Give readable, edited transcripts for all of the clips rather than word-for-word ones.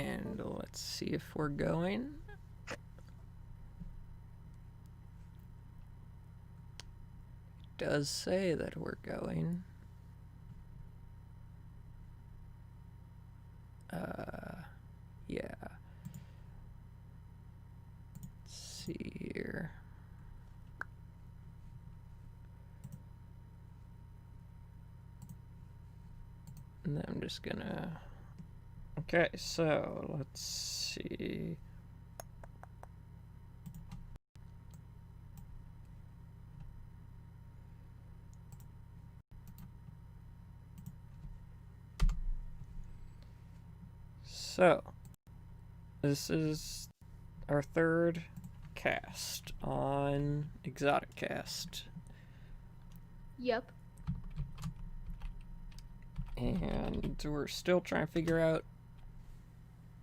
And let's see if we're going. It does say that we're going. Yeah. Let's see here. And then I'm just gonna... Okay, so let's see. So, this is our third cast on Exotic Cast. Yep. And we're still trying to figure out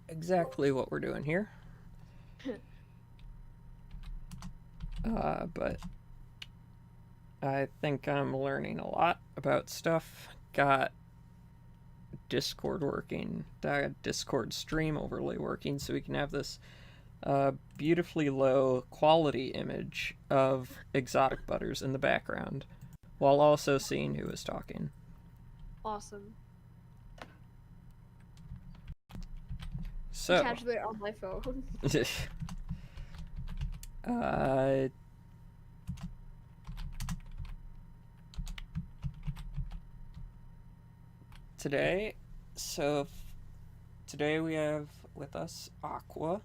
exactly what we're doing here. But I think I'm learning a lot about stuff. Got Discord working, Discord stream overlay working, so we can have this beautifully low quality image of exotic butters in the background while also seeing who is talking. Awesome. So, Casually on my phone. Today we have with us Aqua,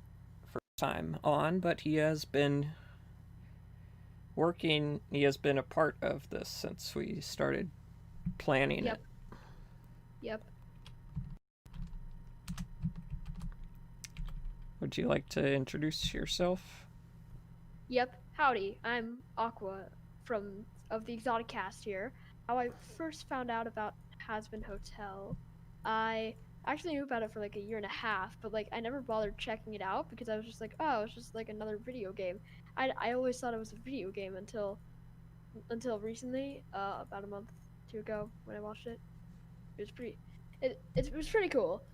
first time on, but he has been working, he has been a part of this since we started planning it. Yep. Would you like to introduce yourself? Yep. Howdy, I'm Aqua of the Exotic Cast here. How I first found out about Hasbin Hotel, I actually knew about it for like a year and a half, but like I never bothered checking it out because I was just like, oh, it's just like another video game. I always thought it was a video game until recently, about a month or two ago when I watched it. It was it was pretty cool.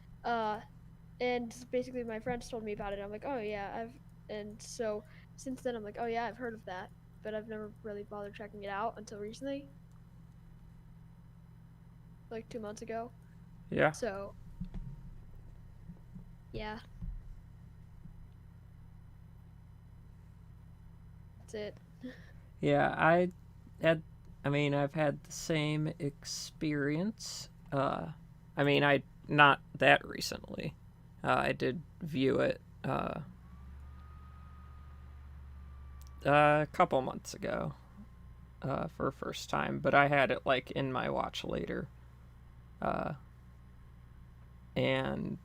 And basically my friends told me about it. I'm like, oh yeah, and so since then I'm like, oh yeah, I've heard of that, but I've never really bothered checking it out until recently, like 2 months ago. Yeah. So yeah, that's it. Yeah, I've had the same experience. Not that recently. I did view it a couple months ago for first time, but I had it like in my watch later. And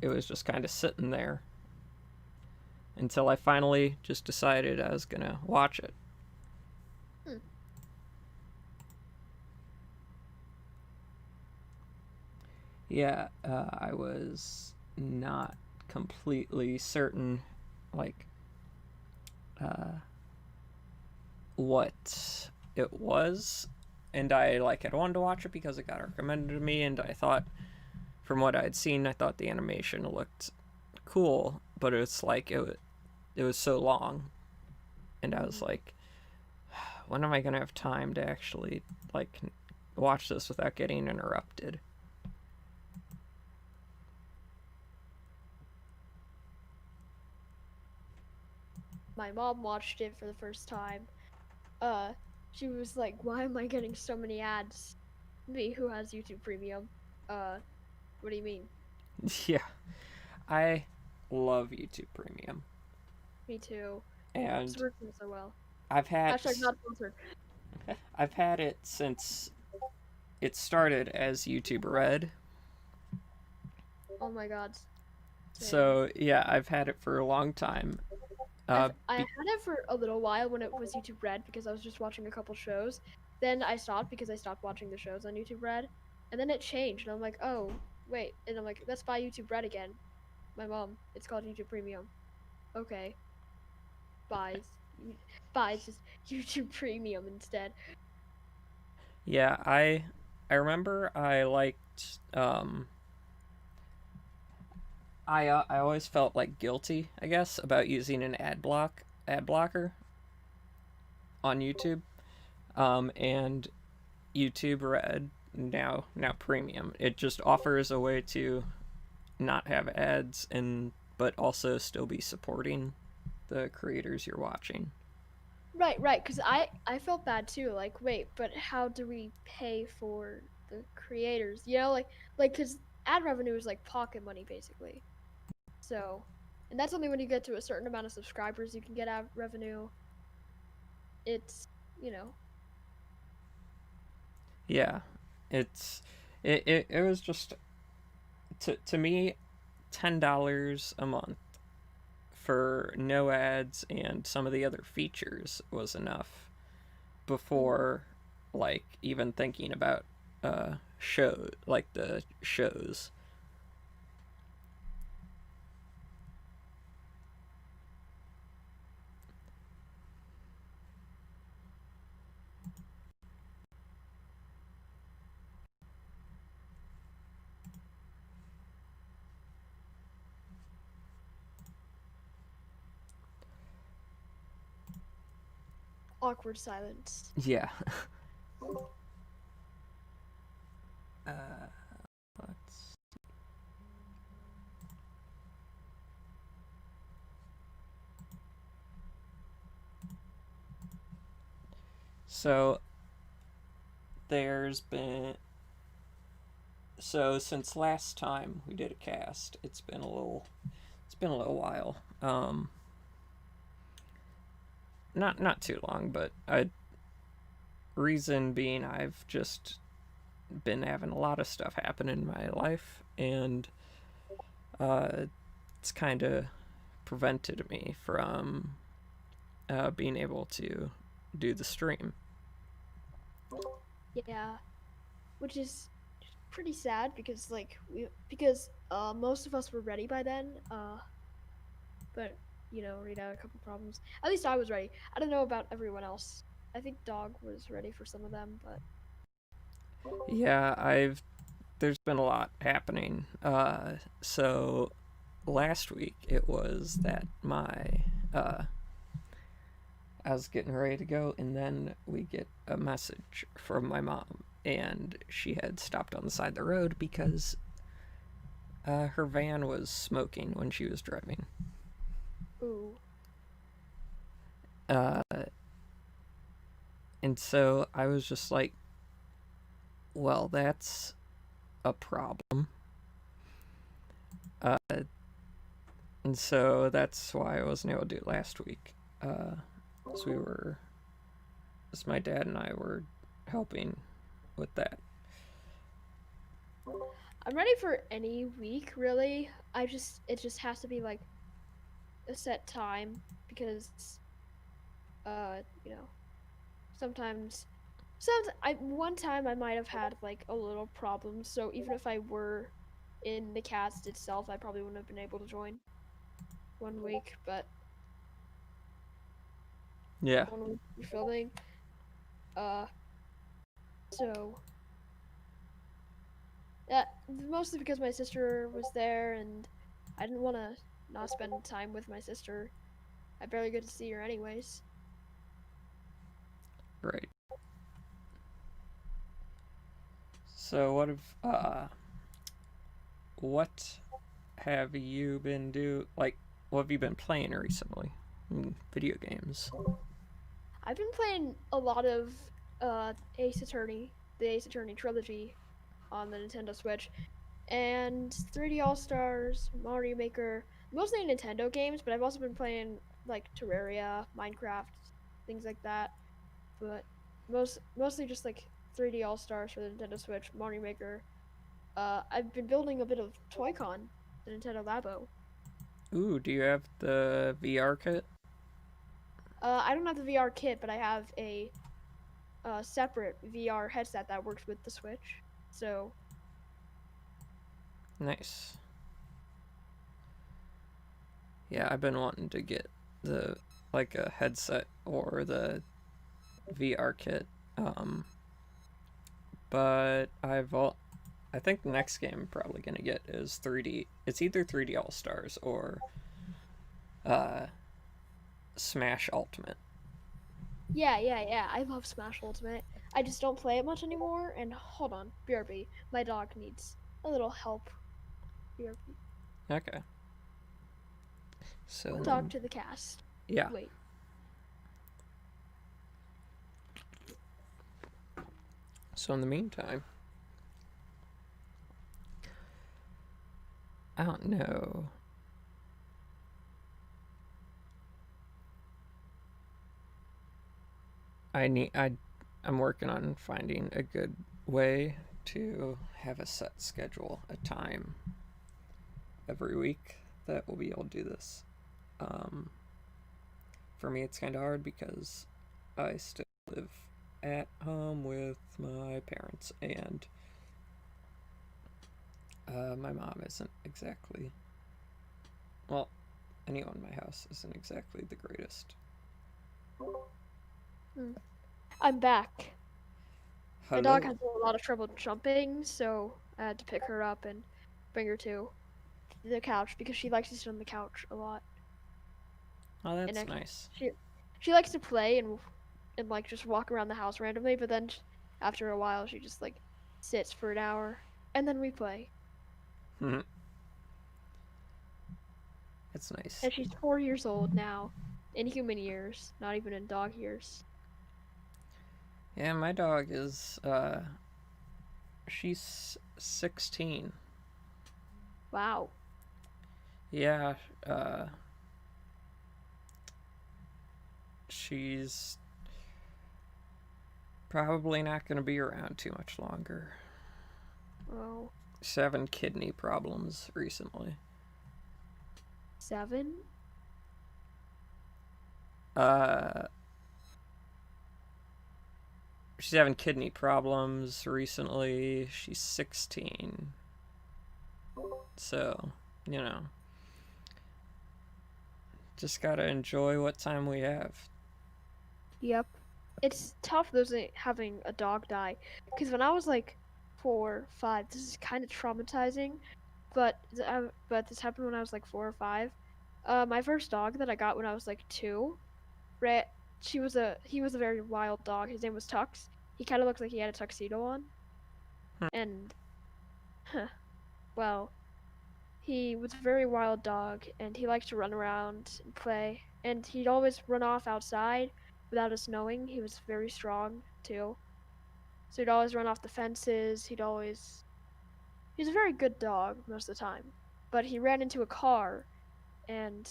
it was just kind of sitting there until I finally just decided I was gonna watch it. Yeah, I was not completely certain, like, what it was, and I had wanted to watch it because it got recommended to me, and I thought, from what I'd seen, I thought the animation looked cool, but it's like it was so long, and I was like, when am I gonna have time to actually watch this without getting interrupted? My mom watched it for the first time. She was like, why am I getting so many ads? Me, who has YouTube Premium. What do you mean? Yeah, I love YouTube Premium. Me too. And It's working so well. I've had Hashtag not sponsored. I've had it since it started as YouTube Red. Oh my god. Same. So yeah, I've had it for a long time. I had it for a little while when it was YouTube Red because I was just watching a couple shows. Then I stopped because I stopped watching the shows on YouTube Red. And then it changed and I'm like, oh, wait. And I'm like, let's buy YouTube Red again. My mom, it's called YouTube Premium. Okay. Buys just YouTube Premium instead. Yeah, I remember I liked I always felt like guilty, I guess, about using an ad blocker on YouTube. And YouTube Red, now Premium, it just offers a way to not have ads and but also still be supporting the creators you're watching. Right, right. Because I felt bad too. Like, wait, but how do we pay for the creators? You know, like because ad revenue is like pocket money basically. So, and that's only when you get to a certain amount of subscribers you can get ad revenue. It's you know Yeah, it's it was just to me $10 a month for no ads and some of the other features was enough mm, before like even thinking about show like the shows. awkward silence. Yeah. uh, let's so there's been so since last time we did a cast, it's been a little while. Not too long, but I reason being I've just been having a lot of stuff happen in my life, and uh, it's kind of prevented me from being able to do the stream. Yeah, which is pretty sad because most of us were ready by then. But Rita had a couple problems. At least I was ready. I don't know about everyone else. I think Dog was ready for some of them, but Yeah, I've there's been a lot happening. So last week it was that my I was getting ready to go, and then we get a message from my mom, and she had stopped on the side of the road because her van was smoking when she was driving. ooh, Uh, and so I was just like, well, that's a problem. Uh, and so that's why I wasn't able to do it last week. So we were, as my dad and I were helping with that. I'm ready for any week really. It just has to be like a set time because uh you know sometimes I one time I might have had like a little problem, so even if I were in the cast itself, I probably wouldn't have been able to join one week, but Yeah. one week you're filming. Uh, so yeah, mostly because my sister was there and I didn't want to not spend time with my sister. I barely get to see her anyways. Right. So what have you been what have you been playing recently? Video games. I've been playing a lot of Ace Attorney, the Ace Attorney trilogy on the Nintendo Switch, and 3D All Stars, Mario Maker, mostly Nintendo games, but I've also been playing like Terraria, Minecraft, things like that. But mostly just like 3D All Stars for the Nintendo Switch, Mario Maker. I've been building a bit of Toy-Con, the Nintendo Labo. Ooh, do you have the VR kit? I don't have the VR kit, but I have a separate VR headset that works with the Switch. So Nice. Yeah, I've been wanting to get the like a headset or the VR kit. Um, but I think the next game I'm probably gonna get is 3D. It's either 3D All Stars or uh, Smash Ultimate. Yeah. I love Smash Ultimate. I just don't play it much anymore. And hold on, BRB. My dog needs a little help. BRB. Okay. So Talk to the cast. yeah. Wait. So in the meantime, I don't know. I'm working on finding a good way to have a set schedule, a time every week that we'll be able to do this. Um, for me, it's kind of hard because I still live at home with my parents, and my mom isn't exactly. Well, anyone in my house isn't exactly the greatest. I'm back. My dog Hello. has a lot of trouble jumping, so I had to pick her up and bring her to the couch because she likes to sit on the couch a lot. Oh, And that's I, nice. she likes to play and like just walk around the house randomly, but then after a while she just like sits for an hour and then we play. That's nice. And she's 4 years old now, in human years, not even in dog years. Yeah, my dog is she's 16. Wow. Yeah, uh she's probably not going to be around too much longer. Oh, She's having kidney problems recently. 7? Uh she's having kidney problems recently. She's 16. So, you know, just got to enjoy what time we have. Yep. It's tough losing having a dog die because when I was like 4, 5, this is kind of traumatizing. But this happened when I was like 4 or 5. My first dog that I got when I was like 2, Ra- he was a very wild dog. His name was Tux. He kind of looked like he had a tuxedo on, Hmm. and well, he was a very wild dog, and he liked to run around and play. And he'd always run off outside without us knowing. He was very strong too, so he'd always run off the fences. He's a very good dog most of the time, but he ran into a car, and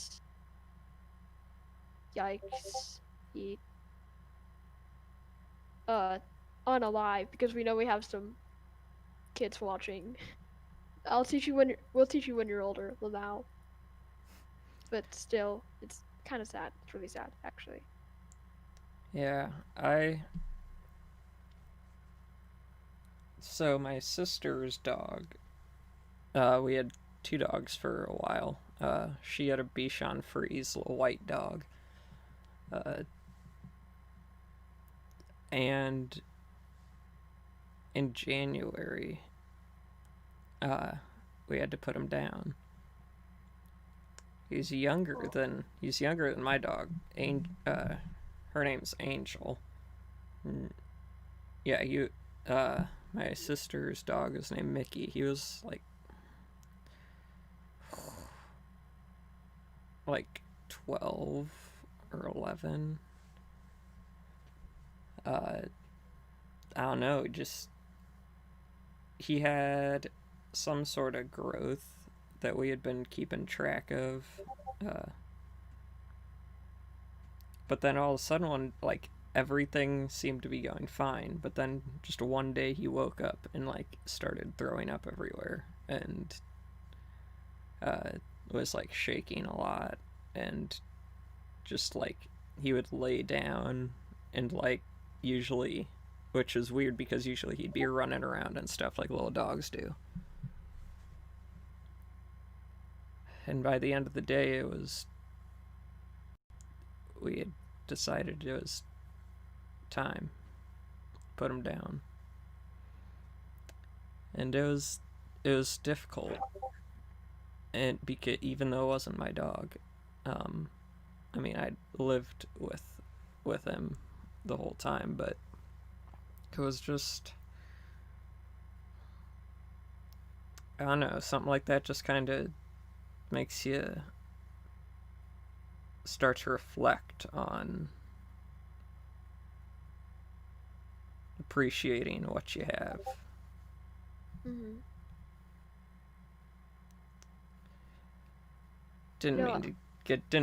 yikes, he uh unalive because we know we have some kids watching. We'll teach you when you're older, Lamau. But still, it's kind of sad. It's really sad, actually. Yeah, I so my sister's dog. We had two dogs for a while. She had a Bichon Frise, little white dog. Uh, and in January, uh, we had to put him down. He's younger than my dog. Her name's Angel. Yeah, you. My sister's dog is named Mickey. He was like 12 or 11. I don't know. Just he had some sort of growth that we had been keeping track of. Uh, but then all of a sudden, everything seemed to be going fine. But then just one day he woke up and started throwing up everywhere and was shaking a lot and just he would lay down and usually, which is weird because usually he'd be running around and stuff like little dogs do. And by the end of the day, we had decided it was time. Put him down. and it was difficult, and because even though it wasn't my dog, um, I mean I lived with him the whole time, but it was just I don't know, something like that just kind of makes you start to reflect on appreciating what you have. Hmm. Didn't No,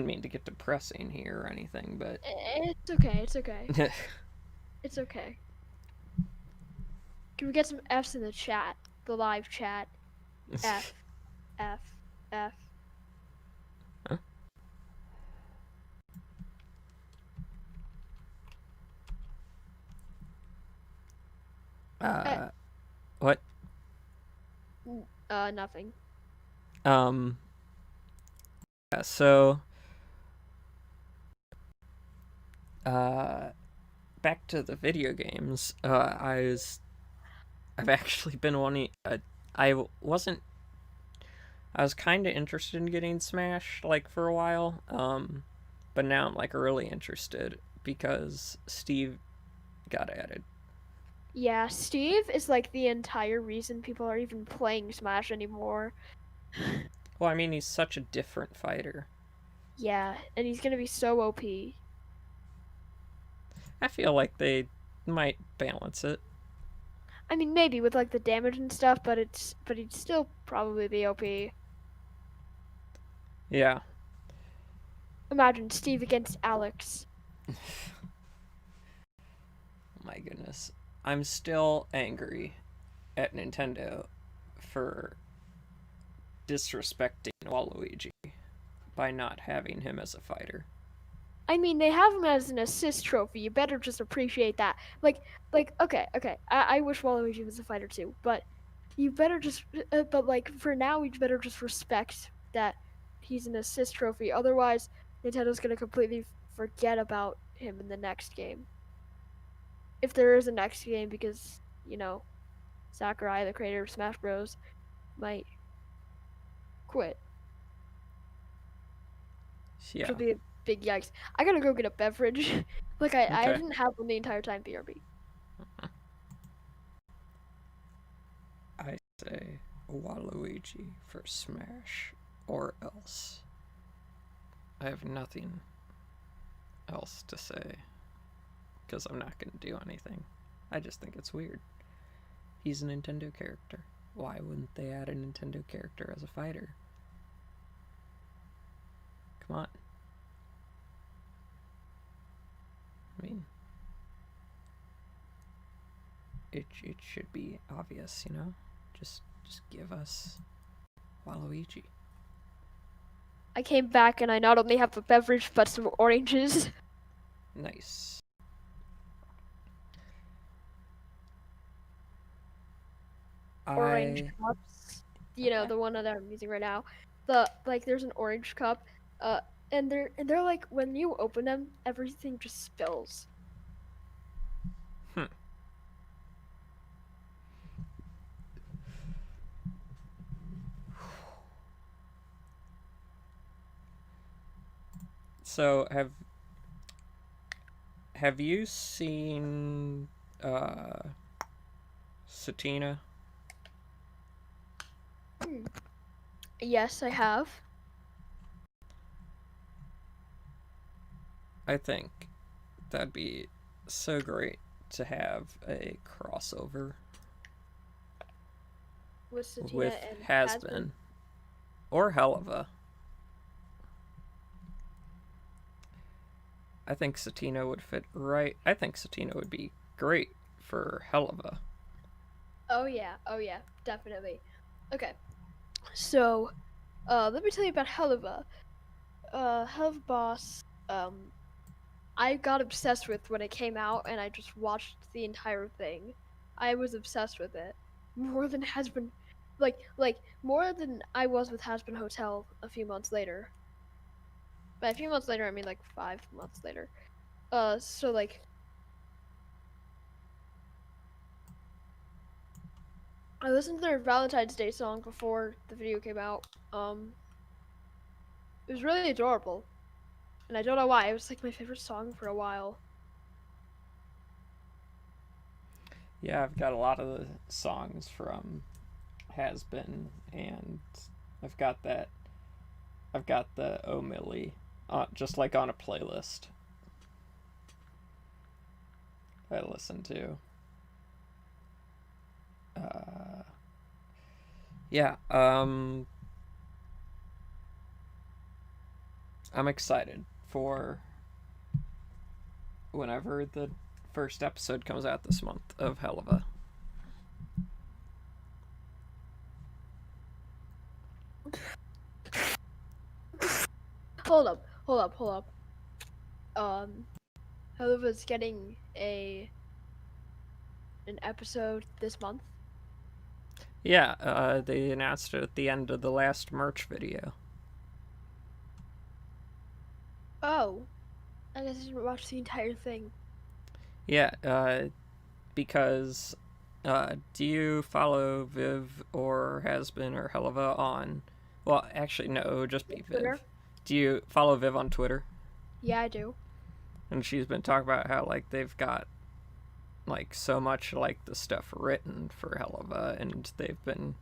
mean to get depressing here or anything, but it's okay. It's okay. It's okay. Can we get some F's in the chat? The live chat. F, F, F. huh? Eh, What? Nothing. Um, yeah, so, uh, back to the video games. I've actually been wanting. I wasn't. I was kind of interested in getting Smash like for a while. But now I'm like really interested because Steve got added. Yeah, Steve is like the entire reason people are even playing Smash anymore. Well, I mean, he's such a different fighter. Yeah, and he's gonna be so OP. I feel like they might balance it. I mean, maybe with like the damage and stuff, but he'd still probably be OP. Yeah. Imagine Steve against Alex. My goodness. I'm still angry at Nintendo for disrespecting Waluigi by not having him as a fighter. I mean, they have him as an assist trophy. You better just appreciate that. Okay. I wish Waluigi was a fighter too, but you better just, but like for now, you better just respect that he's an assist trophy. Otherwise, Nintendo's gonna completely forget about him in the next game. If there is a next game, because Sakurai, the creator of Smash Bros, might quit, which Yeah. would be a big yikes. I gotta go get a beverage. Like I Okay. didn't have one the entire time. BRB. I say Waluigi for Smash or else. I have nothing else to say because I'm not going to do anything. I just think it's weird. He's a Nintendo character. Why wouldn't they add a Nintendo character as a fighter? Come on. I mean, it should be obvious, you know? Just give us Waluigi. I came back and I not only have a beverage but some oranges. Nice. Orange I cups. okay. The one that I'm using right now. There's an orange cup. And they're like when you open them, everything just spills. Hmm. So have you seen Satina? Hmm. Yes, I have. I think that'd be so great to have a crossover With Satina with and Has Hasbin. Been or Helava. I think Satina would fit right. I think Satina would be great for Helava. Oh yeah, definitely. Okay, so let me tell you about Helva. Helva Boss. I got obsessed with when it came out, and I just watched the entire thing. I was obsessed with it more than has been, like more than I was with Has Been Hotel a few months later. By a few months later, I mean like 5 months later. So like I listened to their Valentine's Day song before the video came out. It was really adorable, and I don't know why. It was like my favorite song for a while. Yeah, I've got a lot of the songs from Has Been, and I've got that. I've got the Oh Millie, just like on a playlist I listen to. Uh, yeah, I'm excited for whenever the first episode comes out this month of Helva. Hold up. Helva's getting an episode this month. Yeah, they announced it at the end of the last merch video. Oh, I guess I didn't watch the entire thing. Yeah, because do you follow Viv or Has Been or Helva on? Well, actually, no, it would just be Twitter? Viv. Do you follow Viv on Twitter? Yeah, I do. And she's been talking about how like they've got like so much like the stuff written for Helva, and they've been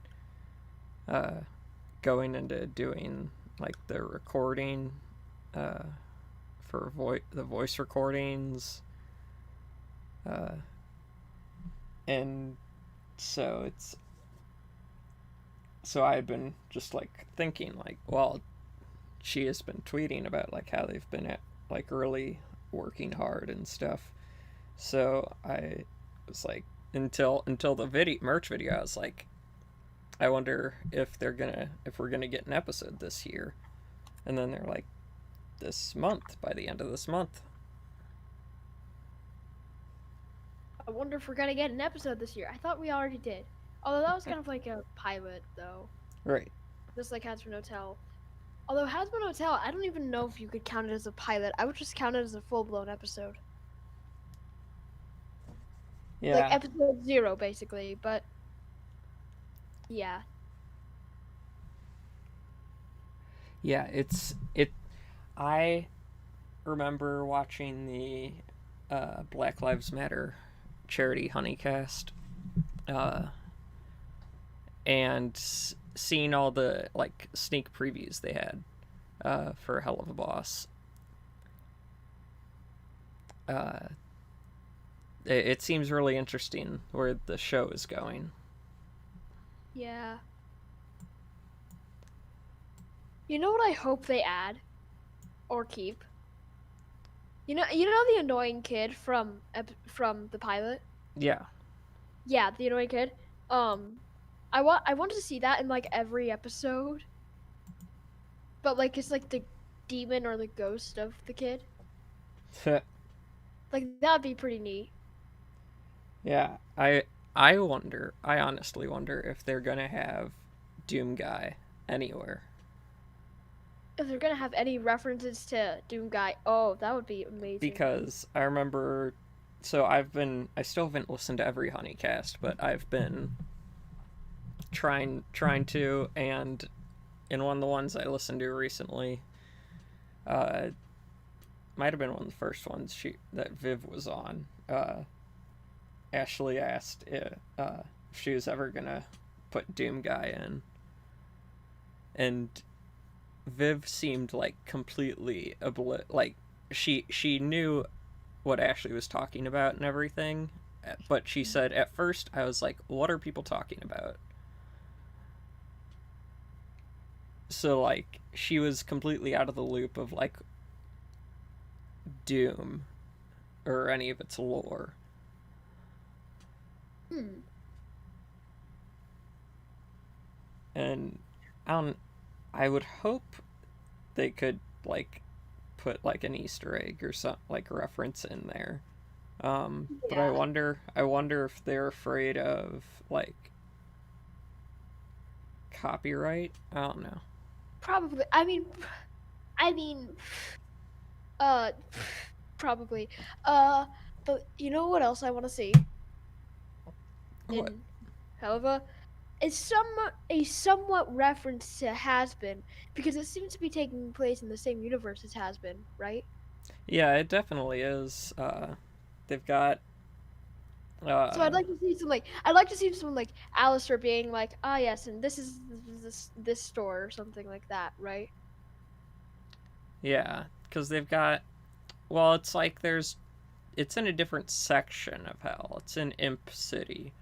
uh, going into doing like the recording uh, for the voice recordings, uh, and so I had been just like thinking like, well, she has been tweeting about like how they've been at like really working hard and stuff. So I was like, until the merch video, I was like, I wonder if we're gonna get an episode this year, and then they're like, this month, by the end of this month. I wonder if we're gonna get an episode this year. I thought we already did. Although that was kind of like a pilot, though. Right. Just like Has Been Hotel. Although Has Been Hotel, I don't even know if you could count it as a pilot. I would just count it as a full-blown episode. Yeah. Like episode 0, basically. But yeah. Yeah, I remember watching the Black Lives Matter charity Honeycast, and seeing all the like sneak previews they had for Hell of a Boss. It seems really interesting where the show is going. Yeah. You know what I hope they add or keep? You know the annoying kid from the pilot? Yeah. Yeah, the annoying kid. I want to see that in like every episode. But like it's like the demon or the ghost of the kid. Like that'd be pretty neat. Yeah, I honestly wonder if they're gonna have Doom Guy anywhere. If they're gonna have any references to Doom Guy, oh, that would be amazing. Because I remember, I still haven't listened to every Honeycast, but I've been trying to, and in one of the ones I listened to recently, might have been one of the first ones that Viv was on. Ashley asked if she was ever gonna put Doom Guy in, and Viv seemed like completely like she knew what Ashley was talking about and everything, but she said at first I was like, what are people talking about? So like she was completely out of the loop of like Doom or any of its lore. And I would hope they could like put like an Easter egg or some like reference in there. But I wonder if they're afraid of like copyright. I don't know. Probably. Probably. But you know what else I want to see? What? Helva, a somewhat reference to Has Been because it seems to be taking place in the same universe as Has Been, right? Yeah, it definitely is. They've got So uh, I'd like to see some like Alistair being like, ah yes, and this is this store or something like that, right? yeah, because they've got, well, it's like it's in a different section of hell. It's in Imp City.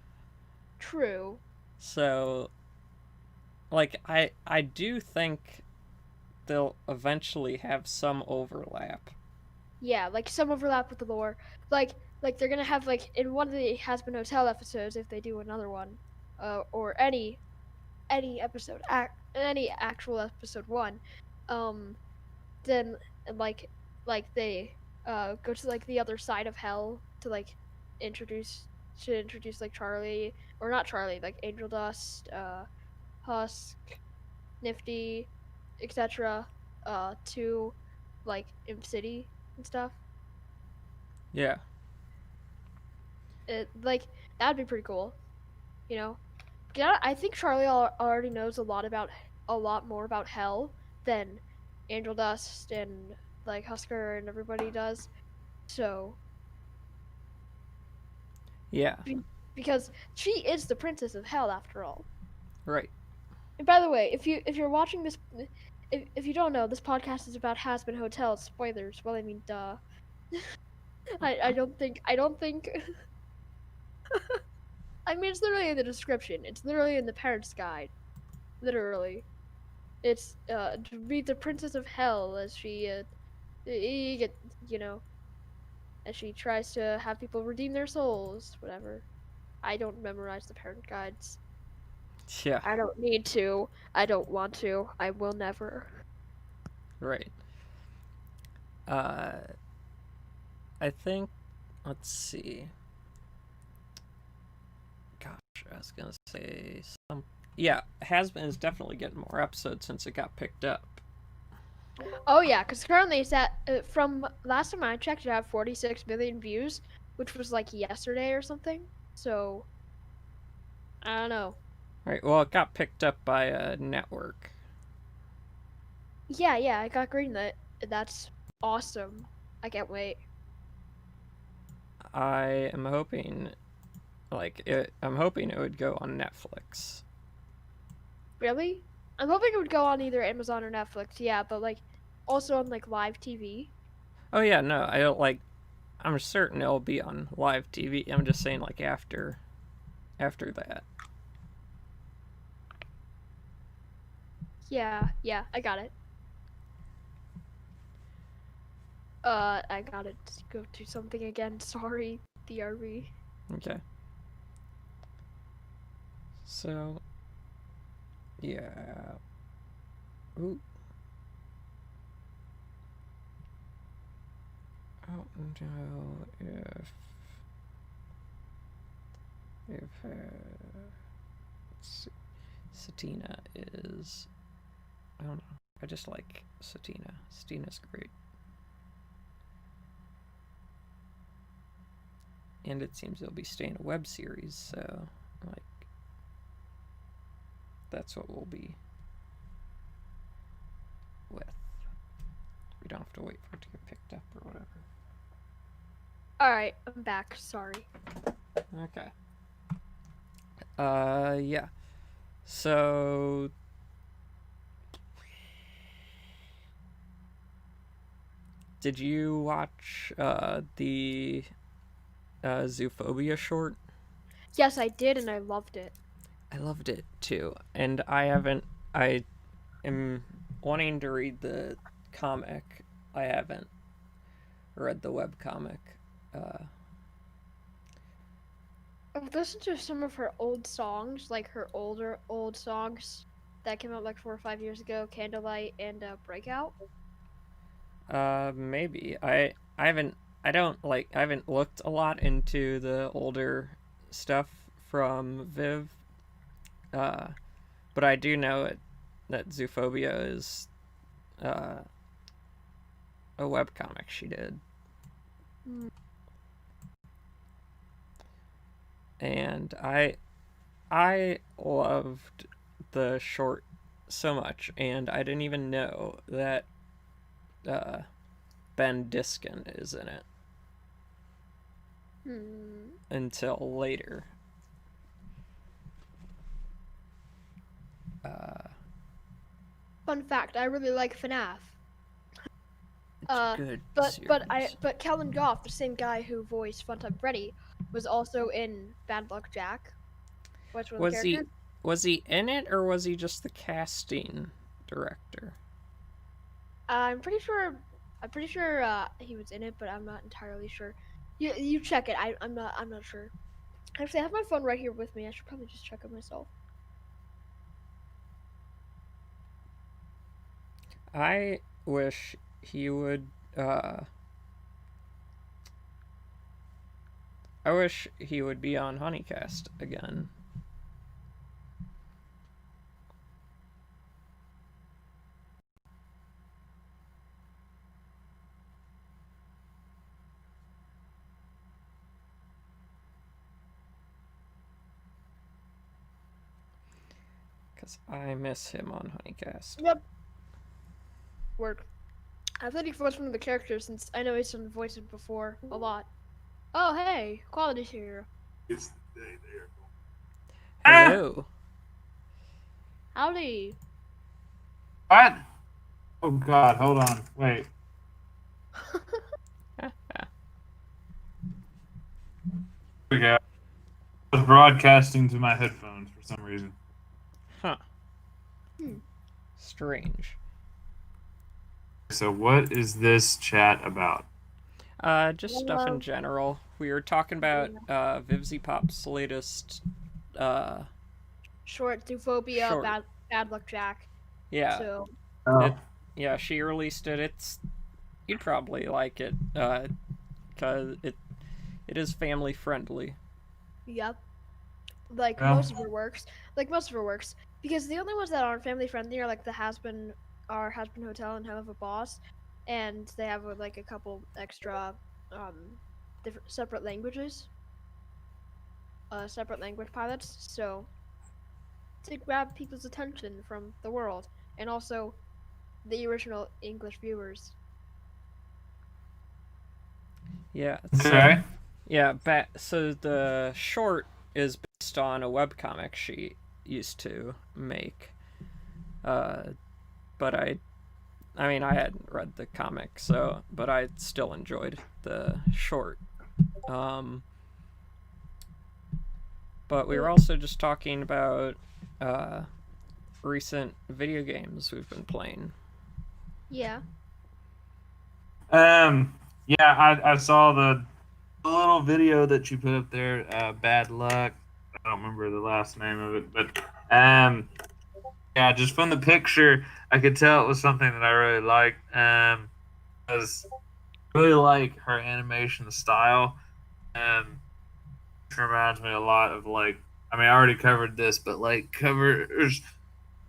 True. So, like, I do think they'll eventually have some overlap. Yeah, like some overlap with the lore. Like they're gonna have like in one of the Has Been Hotel episodes if they do another one, or any episode, any actual episode one, um, then like they go to like the other side of hell to like introduce introduce like Charlie or not Charlie like Angel Dust, Husk, Nifty, etc. To like Imp City and stuff. Yeah, It like that'd be pretty cool, you know. Yeah, I think Charlie already knows a lot more about hell than Angel Dust and like Husker and everybody does. So yeah, because she is the princess of hell after all. right. And by the way, if you're watching this, if you don't know, this podcast is about Has Been Hotel. Spoilers. Well, I mean, duh. I don't think. I mean, it's literally in the description. It's literally in the parents' guide. Literally, it's to read the princess of hell as she you get you know as she tries to have people redeem their souls. Whatever. I don't memorize the parent guides. Yeah, I don't need to. I don't want to. I will never. right. Uh, I think, let's see. Gosh, I was gonna say some. Yeah, Has Been is definitely getting more episodes since it got picked up. Oh yeah, because currently it's at from last time I checked, it had 46 million views, which was like yesterday or something. So I don't know. Right. Well, it got picked up by a network. Yeah, yeah, I got greenlit. That's awesome. I can't wait. I am hoping, like, I'm hoping it would go on Netflix. Really? I'm hoping it would go on either Amazon or Netflix. Yeah, but like also on like live TV. Oh yeah, no, I don't like. I'm certain it'll be on live TV. I'm just saying, like, after that. Yeah, yeah, I got it. I gotta go do something again. Sorry, DRB. Okay. So, yeah. Ooh. I don't know if Satina is. I don't know. I just like Satina. Satina's great. And it seems it'll be staying a web series, so, like, that's what we'll be with. We don't have to wait for it to get picked up or whatever. All right, I'm back. Sorry. Okay. Yeah. So, did you watch the Zoophobia short? Yes, I did, and I loved it. I loved it too, and I haven't. I am wanting to read the comic. I haven't read the web comic. Uh, I've listened to some of her old songs, like her old songs that came out like 4 or 5 years ago, Candlelight and Breakout. maybe I haven't. I don't like. I haven't looked a lot into the older stuff from Viv. Uh, but I do know that Zoophobia is uh, a webcomic she did. Mm. And I I loved the short so much, and I didn't even know that uh, Ben Diskin is in it Hmm. until later. Uh, Fun fact: I really like FNAF. it's a good But Kellen Goff, the same guy who voiced Funtime Freddy, was also in Bad Luck Jack, which one of the Was he characters. was he in it, or was he just the casting director? I'm pretty sure. I'm pretty sure he was in it, but I'm not entirely sure. You check it. I'm not sure. Actually, I have my phone right here with me. I should probably just check it myself. I wish he would. I wish he would be on Honeycast again. Because I miss him on Honeycast. Yep. Work. I thought he voiced one of the characters since I know he's done voices before a lot. Oh hey, quality's here. Ah! Hello. Howdy. What? Oh God! Hold on. Wait. There we go. I was broadcasting to my headphones for some reason. Huh. Hmm. Strange. So what is this chat about? Just stuff in general. We were talking about Vivzy Pop's latest Short Zoophophobia, Short. Bad Luck Jack. Yeah. So Oh. Yeah, she released it. You'd probably like it, cause it is family friendly. yep. Like Yeah. most of her works. Because the only ones that aren't family friendly are like the Has-Been Hotel and Home of a Boss. And they have like a couple extra different separate languages. Separate language pilots. So to grab people's attention from the world. And also the original English viewers. Yeah. Okay. Yeah. So the short is based on a webcomic she used to make. But I mean, I hadn't read the comic, but I still enjoyed the short. But we were also just talking about recent video games we've been playing. Yeah. Yeah, I saw the little video that you put up there. Bad luck. I don't remember the last name of it, but yeah, just from the picture, I could tell it was something that I really liked. Because really like her animation style. Which reminds me a lot of like, I mean, I already covered this, but like covers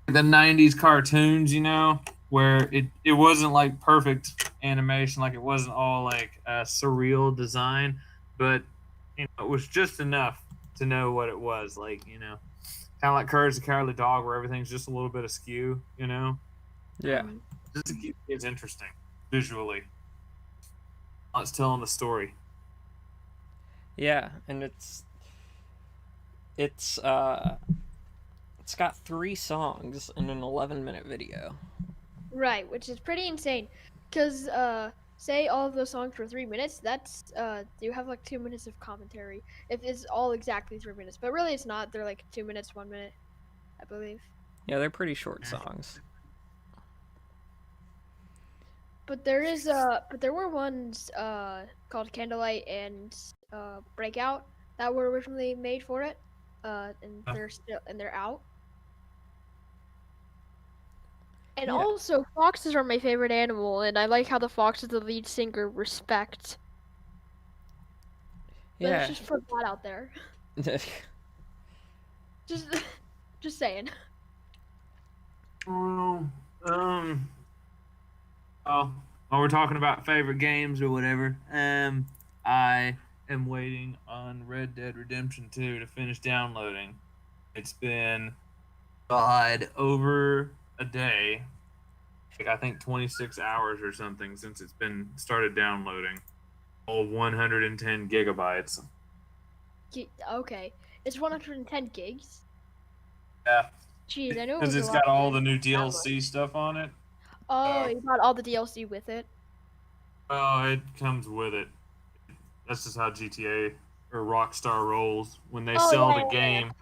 the '90s cartoons, you know, where it wasn't like perfect animation, like it wasn't all like surreal design, but you know, it was just enough to know what it was, like, you know, kind of like Courage the Cowardly Dog, where everything's just a little bit askew, you know. Yeah. Just to keep kids interesting visually. It's telling the story. Yeah, and it's got 3 songs in an 11-minute video. Right, which is pretty insane. Because, say all of those songs were 3 minutes, that's, you have like 2 minutes of commentary. If it's all exactly 3 minutes. But really it's not. They're like 2 minutes, 1 minute, I believe. Yeah, they're pretty short songs. But there were ones, called Candlelight and, Breakout that were originally made for it. And they're out. And Yeah. also, foxes are my favorite animal, and I like how the fox is the lead singer, Respect. But Yeah. let's just put that out there. Just, just saying. Well, well, while we're talking about favorite games or whatever, I am waiting on Red Dead Redemption 2 to finish downloading. It's been God over a day, like I think 26 hours or something since it's been started downloading. All 110 gigabytes. Okay, it's 110 gigs. Yeah, Jeez, I knew it because was a it's lot got all bigger the than new that much. DLC stuff on it. Oh, So, you got all the DLC with it. oh, it comes with it. That's just how GTA or Rockstar rolls when they Oh sell the yeah, yeah, game.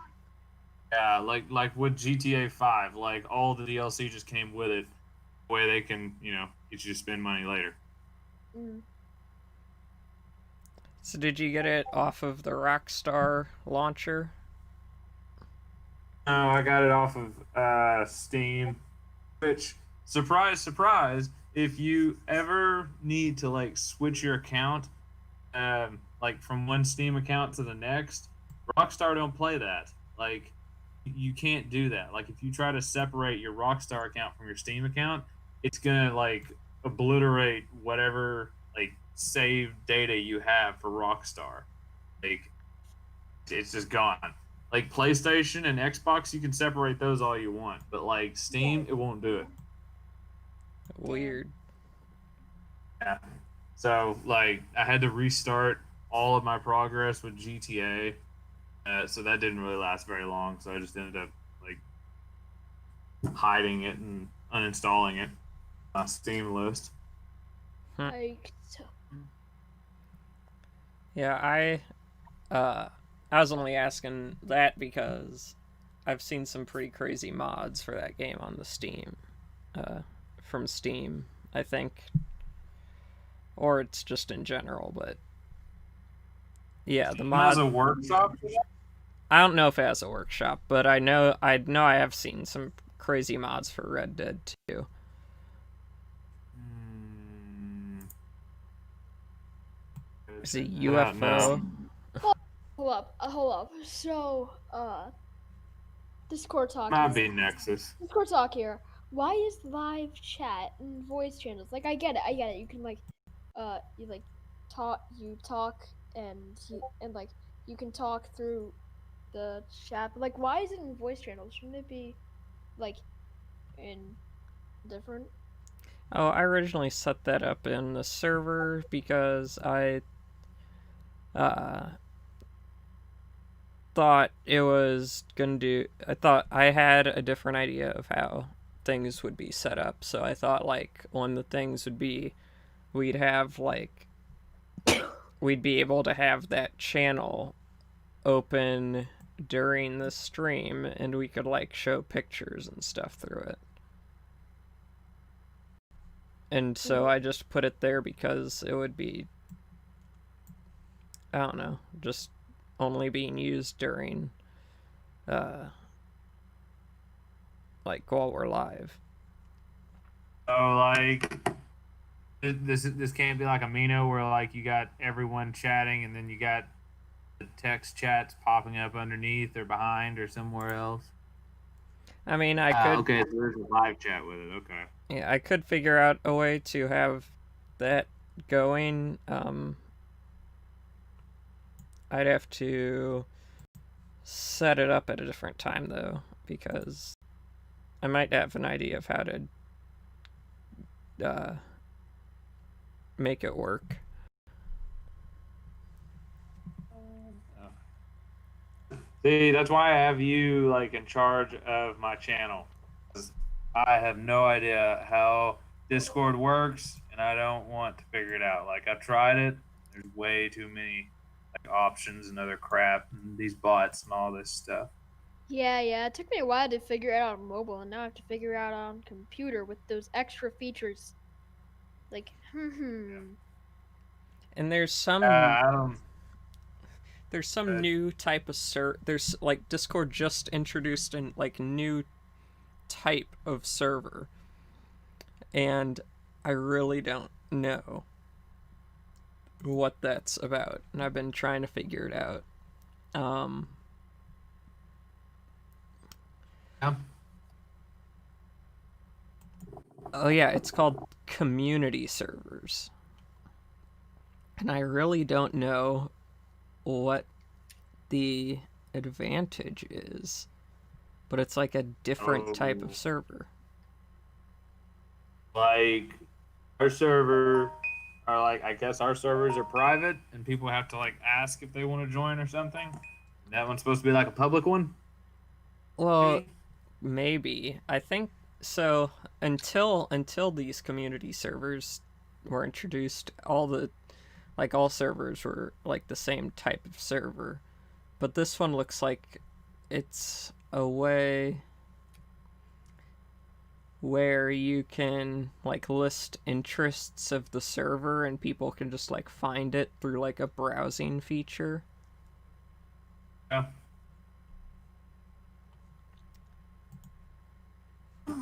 Yeah, like with GTA 5, like all the DLC just came with it. Way they can, get you to spend money later. yeah. So did you get it off of the Rockstar launcher? No, I got it off of Steam. Which, surprise, surprise, if you ever need to like switch your account, like from one Steam account to the next, Rockstar don't play that. Like, you can't do that. Like, if you try to separate your Rockstar account from your Steam account, it's gonna like obliterate whatever like saved data you have for Rockstar. Like, it's just gone. Like PlayStation and Xbox, you can separate those all you want, but like Steam, it won't do it. Damn. Weird. Yeah. So like I had to restart all of my progress with GTA. So that didn't really last very long. So I just ended up like hiding it and uninstalling it on Steam list. Like, so, Yeah, I was only asking that because I've seen some pretty crazy mods for that game on the Steam, uh, from Steam, I think, or it's just in general. But yeah, the Steam has mod. a workshop. I don't know if it has a workshop, but I know I have seen some crazy mods for Red Dead 2. Hmm, Is it I don't UFO? know. hold up. So, Discord talk Might here. be Nexus. Discord talk here. Why is live chat and voice channels? Like, I get it. I get it. You can like, you like talk and like you can talk through the chat. But like, why is it in voice channels? Shouldn't it be like in different? Oh, I originally set that up in the server because uh, thought it was gonna do. I thought I had a different idea of how things would be set up. So I thought like one of the things would be we'd have like we'd be able to have that channel open during the stream and we could like show pictures and stuff through it. And so I just put it there because it would be, I don't know, just only being used during like while we're live. So like this can't be like a Mino where like you got everyone chatting and then you got the text chats popping up underneath or behind or somewhere else. I mean, I could, Okay, so there's a live chat with it. Okay. yeah, I could figure out a way to have that going. I'd have to set it up at a different time though, because I might have an idea of how to uh, make it work. See, that's why I have you like in charge of my channel. 'Cause I have no idea how Discord works, and I don't want to figure it out. Like I've tried it. There's way too many like options and other crap, and these bots and all this stuff. Yeah, yeah. It took me a while to figure it out on mobile, and now I have to figure it out on computer with those extra features. Like, And there's I don't. some new type of there's like Discord just introduced an like new type of server, and I really don't know what that's about, and I've been trying to figure it out. Yeah. Oh yeah, it's called community servers, and I really don't know what the advantage is. but it's like a different type Oh, of server. like our server are like I guess our servers are private and people have to like ask if they want to join or something. And that one's supposed to be like a public one. Well, Maybe? maybe. I think so until these community servers were introduced, all servers were like the same type of server. But this one looks like it's a way where you can like list interests of the server and people can just like find it through like a browsing feature. Yeah. I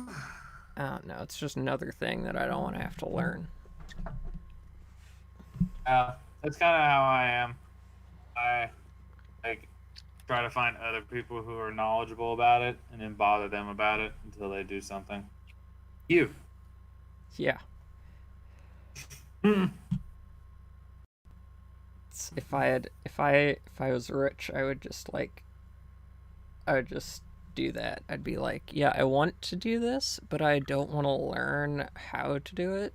don't know, it's just another thing that I don't want to have to learn. That's kind of how I am. I like try to find other people who are knowledgeable about it and then bother them about it until they do something. You. Yeah. Hmm. If I was rich, I would just do that. I'd be like, yeah, I want to do this, but I don't want to learn how to do it.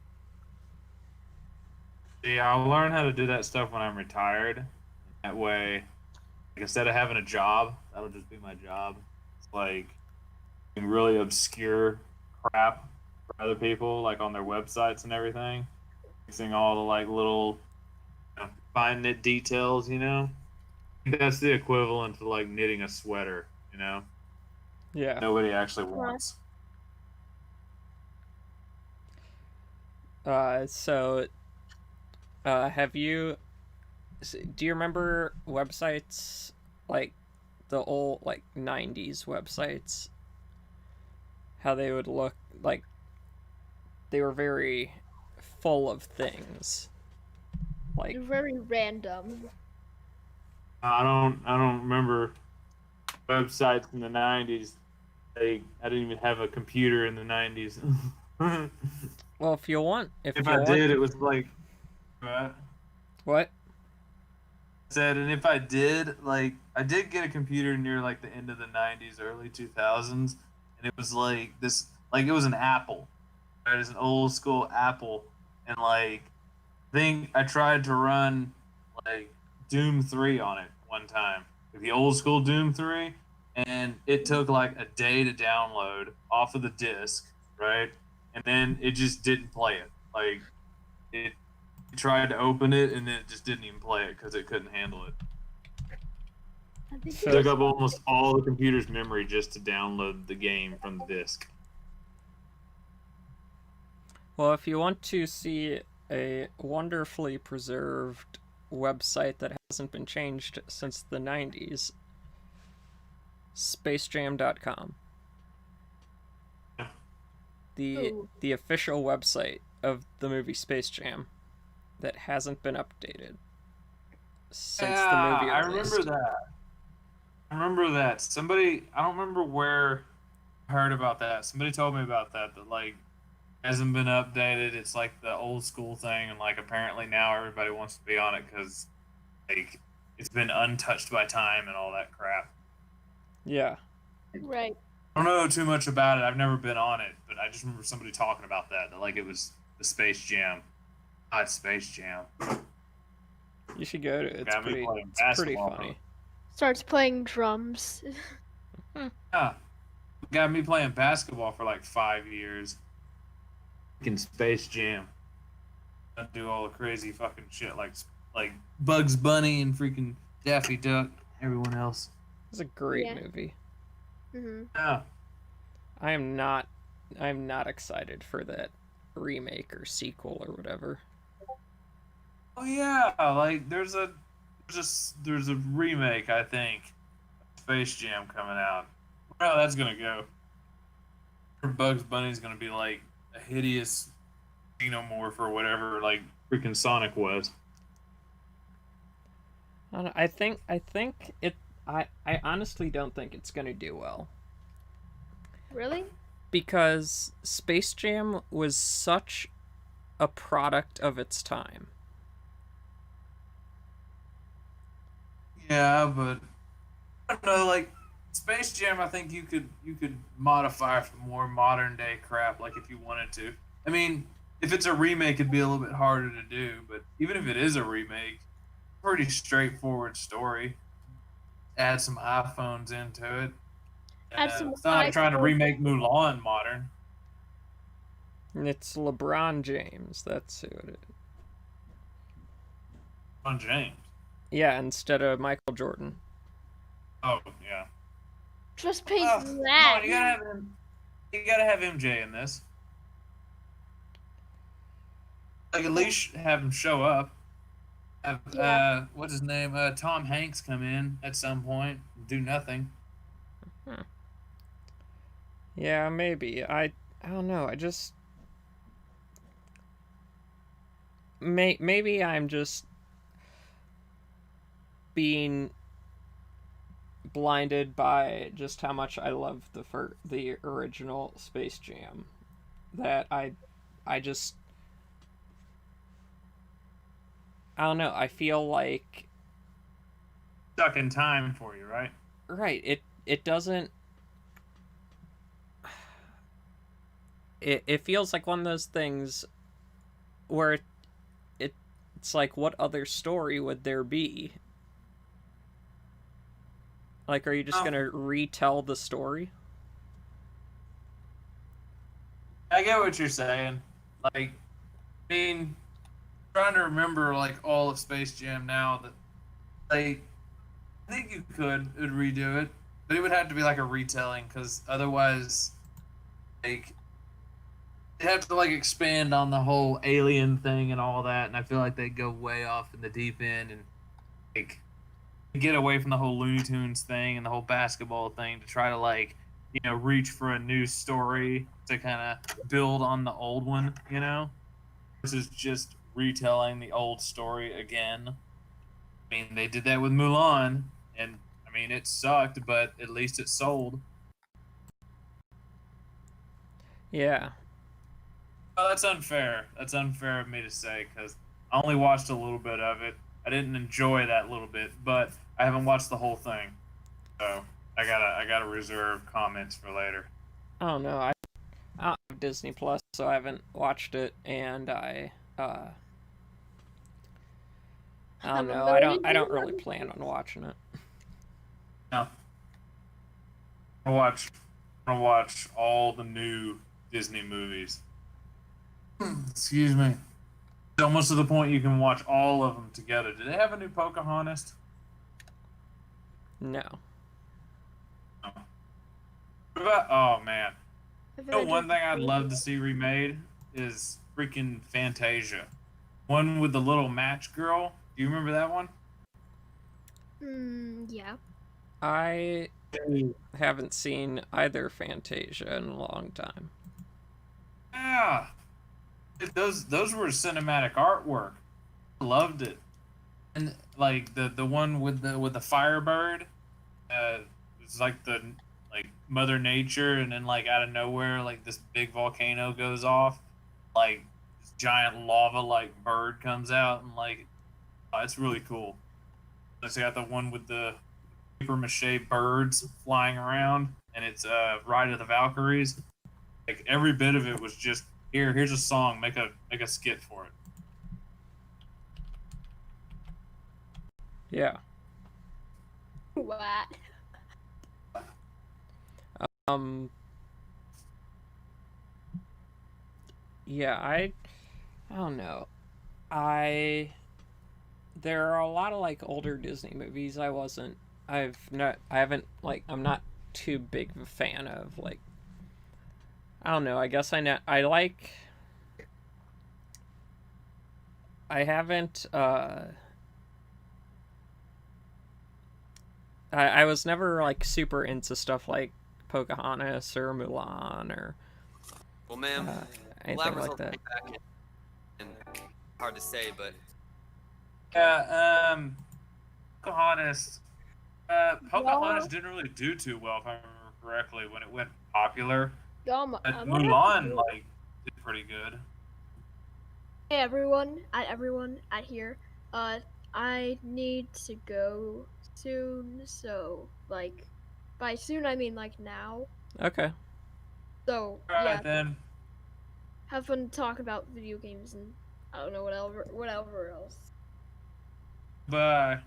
See, I'll learn how to do that stuff when I'm retired. That way, like, instead of having a job, that'll just be my job. It's like doing really obscure crap for other people, like on their websites and everything, fixing all the like little fine knit details. That's the equivalent to like knitting a sweater. Yeah. Nobody actually wants. So, have you? Do you remember websites like the old like '90s websites? How they would look like they were very full of things. Like, They're very random. I don't remember websites in the '90s. I didn't even have a computer in the '90s. well, if If you I want, did, it was like what? what? Said, and if I did, like, I did get a computer near like the end of the '90s, early 2000s, and it was like this, like it was an Apple, right? It's an old school Apple, and like, I think I tried to run like Doom 3 on it one time, like the old school Doom 3, and it took like a day to download off of the disc, right? And then it just didn't play it. Like, it tried to open it and then it just didn't even play it because it couldn't handle it. I think So- It took up almost all the computer's memory just to download the game from the disc. Well, if you want to see a wonderfully preserved website that hasn't been changed since the '90s, spacejam.com. Ooh. The official website of the movie Space Jam that hasn't been updated since the movie I released. remember that. I remember that. Somebody, I don't remember where I heard about that. Somebody told me about that, that like hasn't been updated. It's like the old school thing, and like apparently now everybody wants to be on it because like it's been untouched by time and all that crap. Yeah. Right. I don't know too much about it. I've never been on it, but I just remember somebody talking about that like it was the Space Jam. It's Space Jam. You should go to it. It's Got me pretty, playing it's pretty basketball. funny. Starts playing drums. Yeah. Got me playing basketball for like 5 years. Freaking Space Jam. I do all the crazy fucking shit like Bugs Bunny and freaking Daffy Duck, everyone else. It's a great Yeah. movie. Hmm. Yeah. I'm not excited for that remake or sequel or whatever. Oh yeah, like there's a remake, I think, Space Jam coming out. Where that's gonna go? Bugs Bunny's gonna be like a hideous xenomorph or whatever, like freaking Sonic was. I think it. I honestly don't think it's gonna do well Really? because Space Jam was such a product of its time. Yeah, but I don't know, like Space Jam, I think you could modify for more modern day crap, like if you wanted to. I mean, if it's a remake, it'd be a little bit harder to do. But even if it is a remake, pretty straightforward story. Add some iPhones into it. Add some It's not like trying to iPhone. remake Mulan modern. It's LeBron James. That's who it is. On James. Yeah, instead of Michael Jordan. Oh yeah. Just paste Oh, come that. on, you gotta have MJ in this. Like at least have him show up. Have Yeah. what's his name? Tom Hanks come in at some point, and do nothing. Huh. Yeah, maybe. I don't know. I just maybe I'm just being blinded by just how much I love the original Space Jam. That I just I don't know. I feel like Stuck in time for you, right? right. It doesn't. It feels like one of those things where it's like, what other story would there be? Like, are you just Oh, gonna retell the story? I get what you're saying. Like, I mean, trying to remember like all of Space Jam now that like I think you could redo it, but it would have to be like a retelling because otherwise, like, they have to like expand on the whole alien thing and all that, and I feel like they go way off in the deep end and like get away from the whole Looney Tunes thing and the whole basketball thing to try to like reach for a new story to kind of build on the old one, versus just retelling the old story again. I mean, they did that with Mulan, and I mean it sucked, but at least it sold. Yeah. Oh, that's unfair. That's unfair of me to say because I only watched a little bit of it. I didn't enjoy that little bit, but I haven't watched the whole thing, so I gotta reserve comments for later. I don't know. I don't have Disney Plus, so I haven't watched it, and I don't I'm a know. million I don't really dollars. plan on watching it. No, I want to watch all the new Disney movies. Excuse me. It's almost to the point you can watch all of them together. Do they have a new Pocahontas? No. No. What about? Oh man. Avengers One thing I'd love to Infinity see remade is freaking Fantasia. One with the little match girl. Do you remember that one? War. Yeah. I haven't seen either Fantasia in a long time. Yeah. Those were cinematic artwork. Loved it. And like the one with the Firebird, it's like the like Mother Nature, and then like out of nowhere, like this big volcano goes off, like this giant lava like bird comes out, and like it's really cool. It's got the one with the paper mache birds flying around, and it's Ride of the Valkyries. Like every bit of it was just here's a song, make a skit for it. Yeah. What? Um. Yeah. I don't know. I There are a lot of like older Disney movies I haven't like I'm not too big of a fan of. Like, I don't know. I guess I like I haven't I was never like super into stuff like Pocahontas or Mulan or Well, ma'am, uh, lab anything like results that. came back and hard to say, but Yeah, Pocahontas. Pocahontas Y'all, didn't really do too well, if I remember correctly, when it went popular. y'all, But I'm gonna have to Mulan, go. like, did pretty good. Hey everyone at here. I need to go soon, so like By soon, I mean like now. Okay. So All right yeah, then. have fun talking about video games and I don't know whatever else. Bye.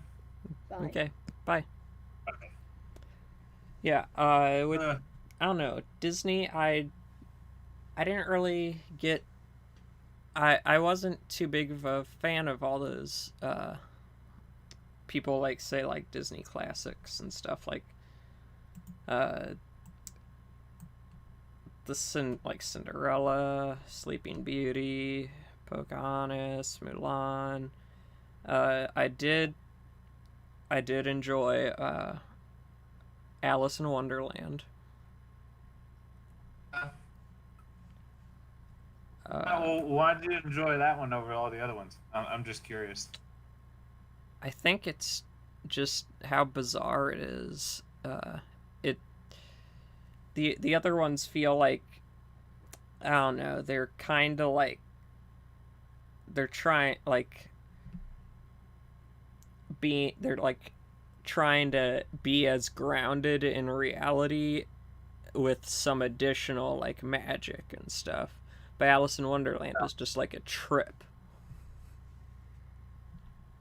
Bye. Okay. Bye. Bye. Yeah. With Uh, I don't know, Disney. I didn't really get. I wasn't too big of a fan of all those people like say like Disney classics and stuff like uh like Cinderella, Sleeping Beauty, Pocahontas, Mulan. I did enjoy Alice in Wonderland. well, why did you enjoy that one over all the other ones? I'm just curious. I think it's just how bizarre it is. It the other ones feel like I don't know. They're kind of like they're trying like they're like trying to be as grounded in reality with some additional like magic and stuff. But Alice in Wonderland is just like a trip.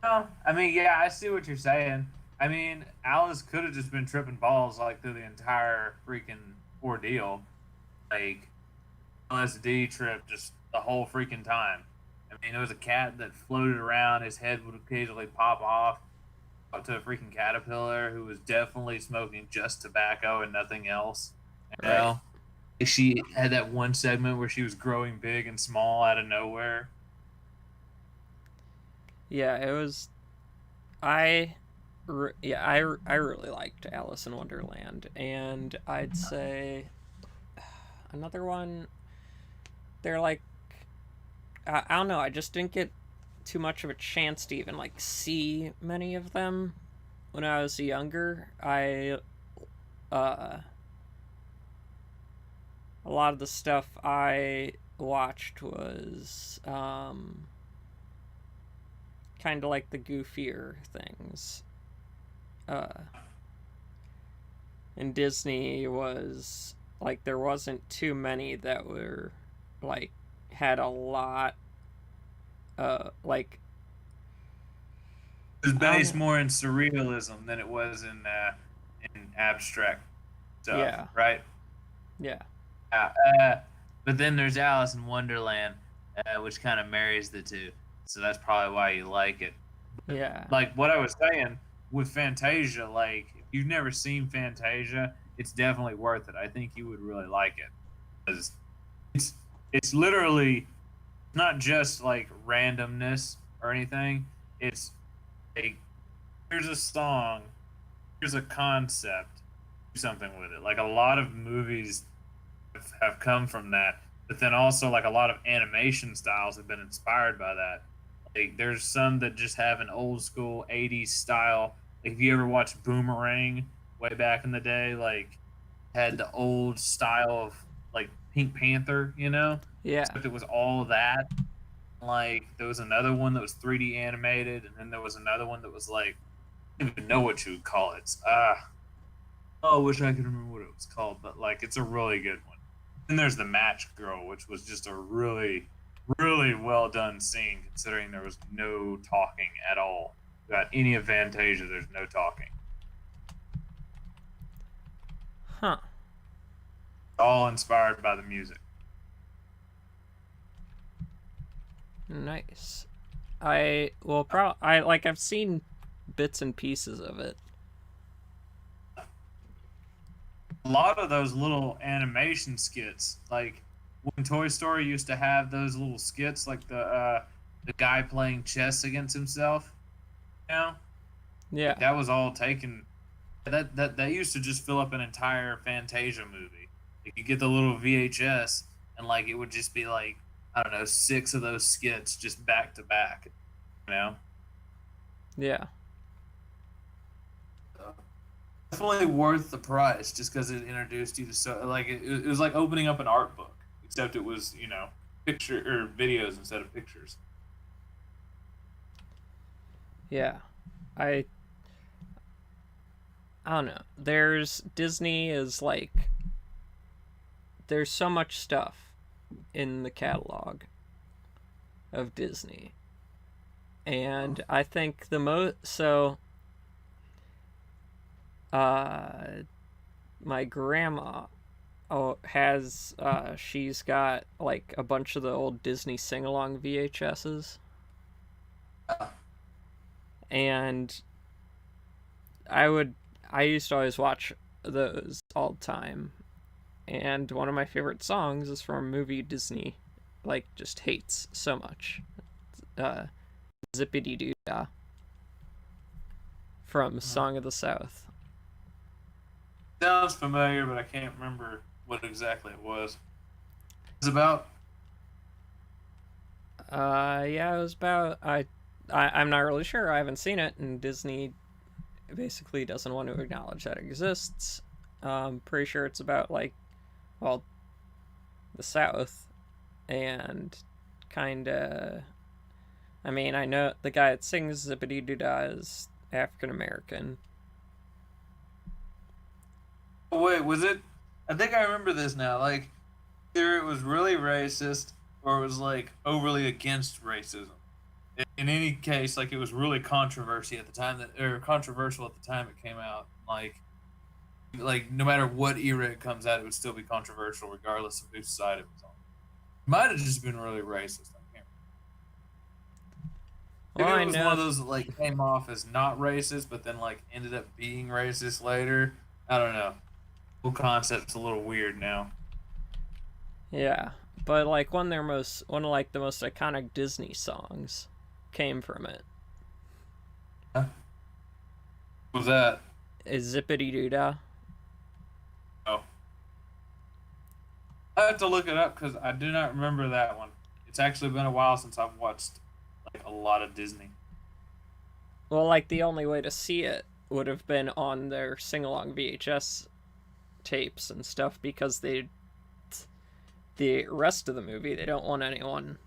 No, I mean, yeah, I see what you're saying. I mean, Alice could have just been tripping balls like through the entire freaking ordeal, like LSD trip, just the whole freaking time. I mean, there was a cat that floated around. His head would occasionally pop off up to a freaking caterpillar who was definitely smoking just tobacco and nothing else. You Right. know, she had that one segment where she was growing big and small out of nowhere. Yeah, it was. I really liked Alice in Wonderland, and I'd say another one. They're like I don't know. I just didn't get too much of a chance to even like see many of them when I was younger. Uh, a lot of the stuff I watched was kind of like the goofier things. Uh, and Disney was like there wasn't too many that were like had a lot like It was I don't based know. more in surrealism than it was in abstract stuff, Yeah. right? Yeah. Uh, uh, but then there's Alice in Wonderland, which kind of marries the two. So that's probably why you like it. Yeah. Like what I was saying with Fantasia, like if you've never seen Fantasia, it's definitely worth it. I think you would really like it because it's it's literally not just like randomness or anything. It's like here's a song, here's a concept, do something with it. Like a lot of movies have come from that, but then also like a lot of animation styles have been inspired by that. Like there's some that just have an old school 80s style. Like if you ever watched Boomerang way back in the day, like had the old style of like Pink Panther, you know? Yeah. Except it was all of that. Like there was another one that was 3D animated, and then there was another one that was like I don't even know what you would call it. Oh, I wish I could remember what it was called, but like it's a really good one. Then there's the Match Girl, which was just a really, really well done scene, considering there was no talking at all. Got any of Fantasia, there's no talking. Huh. All inspired by the music. Nice. I've seen bits and pieces of it. A lot of those little animation skits, like when Toy Story used to have those little skits, like the guy playing chess against himself, you know, Yeah. that was all taken. That used to just fill up an entire Fantasia movie. You could get the little VHS, and like it would just be like I don't know, 6 of those skits just back to back. You know, Yeah. definitely worth the price just because it introduced you to so like it was like opening up an art book, except it was picture or videos instead of pictures. Yeah. I I don't know. There's Disney is like there's so much stuff in the catalog of Disney. And I think the uh my grandma she's got like a bunch of the old Disney sing-along VHSs. And I used to always watch those all the time. And one of my favorite songs is from a movie Disney like just hates so much. Uh Zippity Doo Dah from Song of the South. Sounds familiar, but I can't remember what exactly it was. It's about. Yeah, it was about I'm not really sure. I haven't seen it, and Disney basically doesn't want to acknowledge that it exists. Pretty sure it's about like, well, the South, and kind of. I mean, I know the guy that sings Zippity Doo Dah is African American. Oh, wait, was it? I think I remember this now. Like, either it was really racist or it was like overly against racism. In any case, like it was really controversy at the time or controversial at the time it came out. Like no matter what era it comes out, it would still be controversial regardless of whose side it was on. It might have just been really racist. I can't Well, Maybe I it was know. one of those that like came off as not racist, but then like ended up being racist later. I don't know. The whole concept's a little weird now. Yeah, but like one of like the most iconic Disney songs came from it. What was that? Is Zippity Doo Dah. Oh, I have to look it up because I do not remember that one. It's actually been a while since I've watched like a lot of Disney. Well, like the only way to see it would have been on their sing-along VHS tapes and stuff because the rest of the movie they don't want anyone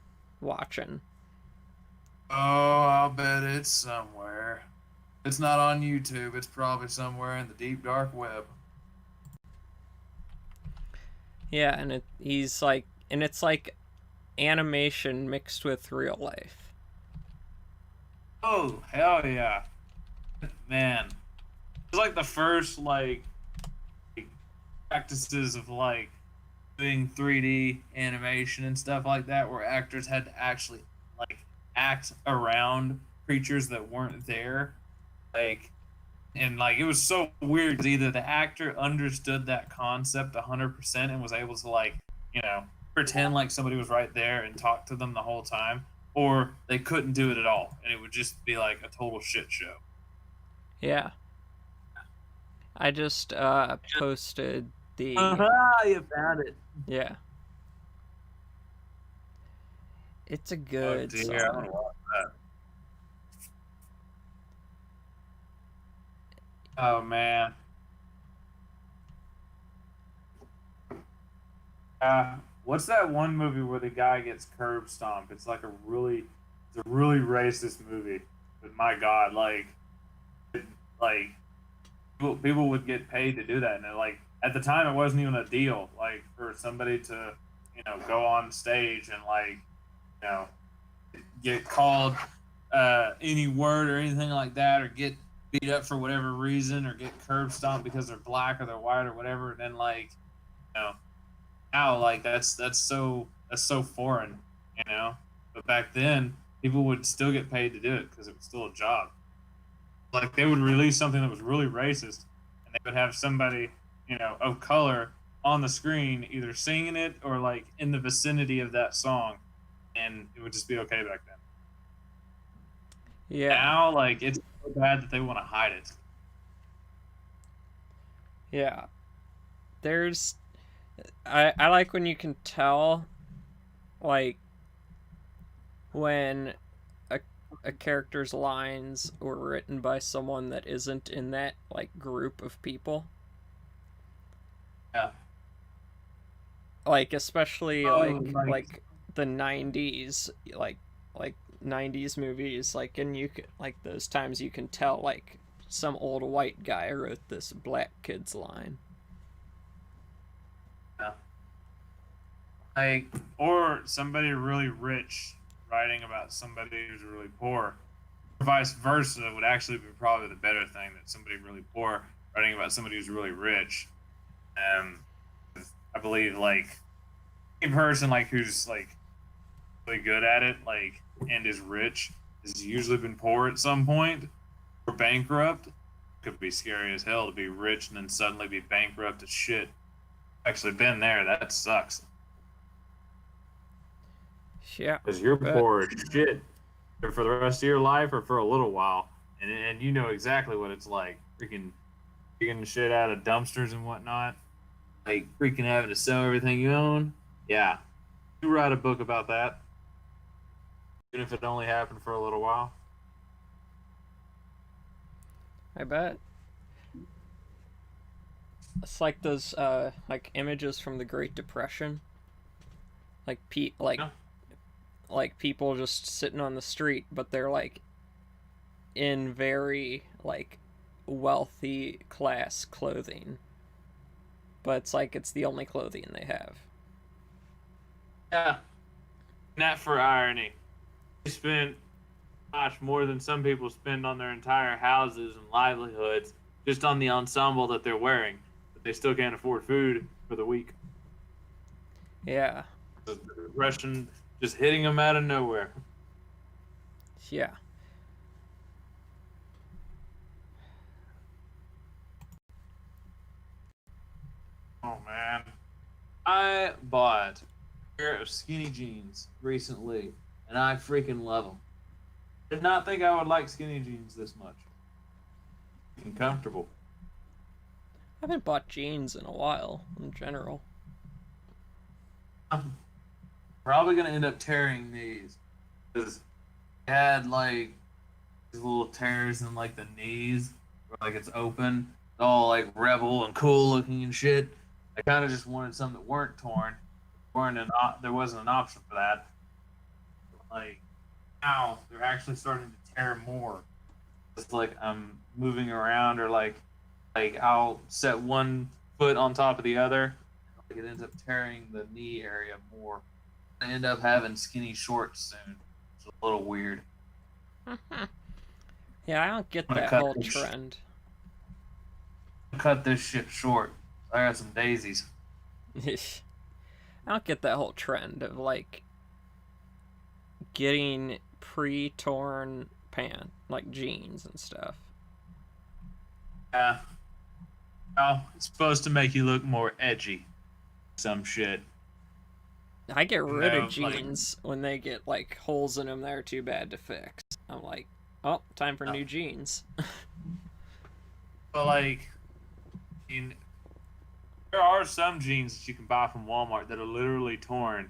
watching. Oh, I'll bet it's somewhere. It's not on YouTube. It's probably somewhere in the deep dark web. Yeah, and it's like animation mixed with real life. Oh, hell yeah. Man. It's like the first like practices of like doing 3D animation and stuff like that where actors had to actually like act around creatures that weren't there. Like and like it was so weird because either the actor understood that concept 100% and was able to like, you know, pretend like somebody was right there and talk to them the whole time, or they couldn't do it at all and it would just be like a total shit show. Yeah. I just posted the You found it. yeah. It's a Oh good dear, I song. want to watch that. Oh man. What's that one movie where the guy gets curb stomped? It's a really racist movie. But my God, like people would get paid to do that, and like at the time it wasn't even a deal. Like for somebody to, you know, go on stage and like, you know, get called any word or anything like that, or get beat up for whatever reason, or get curb stomped because they're black or they're white or whatever. And then like, you know, now like that's so foreign, you know. But back then, people would still get paid to do it because it was still a job. Like they would release something that was really racist, and they would have somebody, you know, of color on the screen either singing it or like in the vicinity of that song, and it would just be okay back then. Yeah. Now, like it's so bad that they want to hide it. Yeah. There's I like when you can tell like when a character's lines were written by someone that isn't in that like group of people. Yeah. Like especially Oh, like the 90s like 90s movies like and you can like those times you can tell like some old white guy wrote this black kid's line. Yeah. Like, or somebody really rich writing about somebody who's really poor. Or vice versa would actually be probably the better thing, that somebody really poor writing about somebody who's really rich. I believe like a person like who's like really good at it, like, and is rich, has usually been poor at some point or bankrupt. Could be scary as hell to be rich and then suddenly be bankrupt as shit. Actually been there. That sucks. Yeah. Because you're but- poor as shit for the rest of your life or for a little while. And you know exactly what it's like. Freaking digging shit out of dumpsters and whatnot. Like freaking having to sell everything you own. Yeah. You write a book about that. Even if it only happened for a little while. I bet. It's like those like images from the Great Depression. Like Yeah. like people just sitting on the street, but they're like in very like wealthy class clothing. But it's like it's the only clothing they have. Yeah. Not for irony. They spent, gosh, more than some people spend on their entire houses and livelihoods just on the ensemble that they're wearing. But they still can't afford food for the week. Yeah. The depression just hitting them out of nowhere. Yeah. Oh, man. I bought a pair of skinny jeans recently, and I freaking love them. Did not think I would like skinny jeans this much. And comfortable. I haven't bought jeans in a while, in general. I'm probably gonna end up tearing these because they had like these little tears in like the knees, where like it's open, it's all like rebel and cool looking and shit. I kind of just wanted some that weren't torn. There wasn't an option for that. Like now, they're actually starting to tear more. It's like I'm moving around, or like I'll set one foot on top of the other. Like it ends up tearing the knee area more. I end up having skinny shorts soon. It's a little weird. Yeah, I don't get I'm gonna that cut whole this- trend. Cut this shit short. I got some daisies. I don't get that whole trend of like getting pre-torn pant, like jeans and stuff. Yeah. Oh, it's supposed to make you look more edgy. Some shit. I get rid No, of jeans when they get like holes in them that are too bad to fix. I'm like, oh, time for new jeans. But like, there are some jeans that you can buy from Walmart that are literally torn,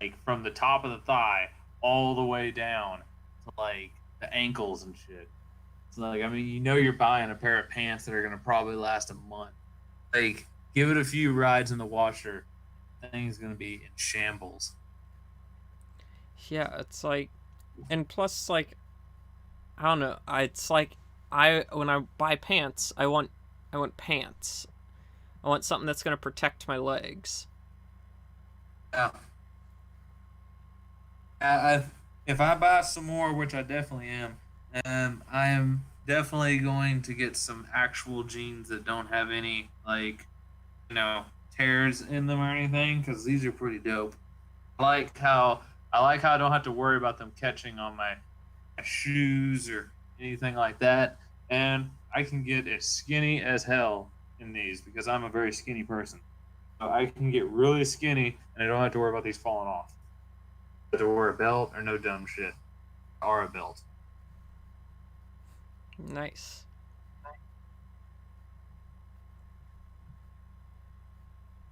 like from the top of the thigh all the way down to like the ankles and shit. It's like, I mean, you know, you're buying a pair of pants that are gonna probably last a month. Like, give it a few rides in the washer, that thing's gonna be in shambles. Yeah, it's like, and plus like, I don't know. It's like when I buy pants, I want pants. I want something that's gonna protect my legs. Yeah. If I buy some more, which I definitely am, I am definitely going to get some actual jeans that don't have any, like, tears in them or anything, because these are pretty dope. I like how I don't have to worry about them catching on my shoes or anything like that, and I can get as skinny as hell in these because I'm a very skinny person. So I can get really skinny, and I don't have to worry about these falling off. I have to wear a belt or no dumb shit, or a belt. Nice.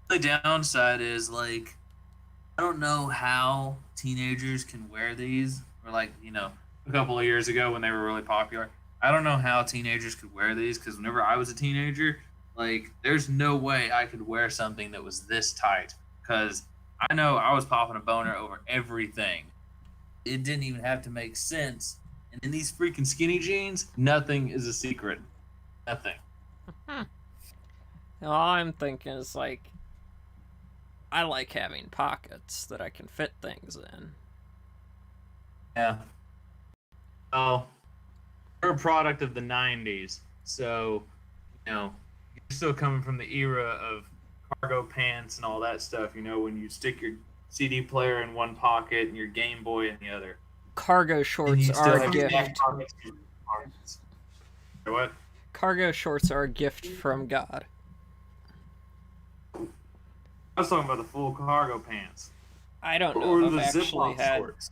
The downside is, like, I don't know how teenagers can wear these, or like, a couple of years ago when they were really popular. I don't know how teenagers could wear these, because whenever I was a teenager, like, there's no way I could wear something that was this tight, because I know I was popping a boner over everything. It didn't even have to make sense. And in these freaking skinny jeans, nothing is a secret. Nothing. All I'm thinking is like, I like having pockets that I can fit things in. Yeah. Oh, we're a product of the '90s, so you're still coming from the era of cargo pants and all that stuff. When you stick your CD player in one pocket and your Game Boy in the other, Cargo and shorts you are still a have gift. pockets. What? Cargo shorts are a gift from God. I was talking about the full cargo pants, I don't know or if the I've actually Ziploc had. shorts.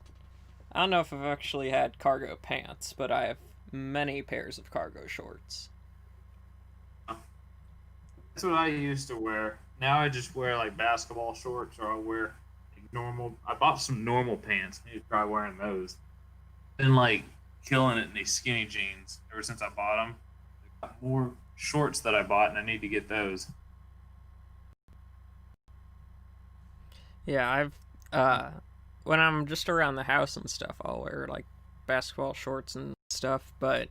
I don't know if I've actually had cargo pants, but I have many pairs of cargo shorts. That's what I used to wear. Now I just wear like basketball shorts, or I'll wear like normal. I bought some normal pants. I need to try wearing those. Been like killing it in these skinny jeans ever since I bought them. I've got more shorts that I bought, and I need to get those. Yeah, when I'm just around the house and stuff, I'll wear like basketball shorts and stuff, but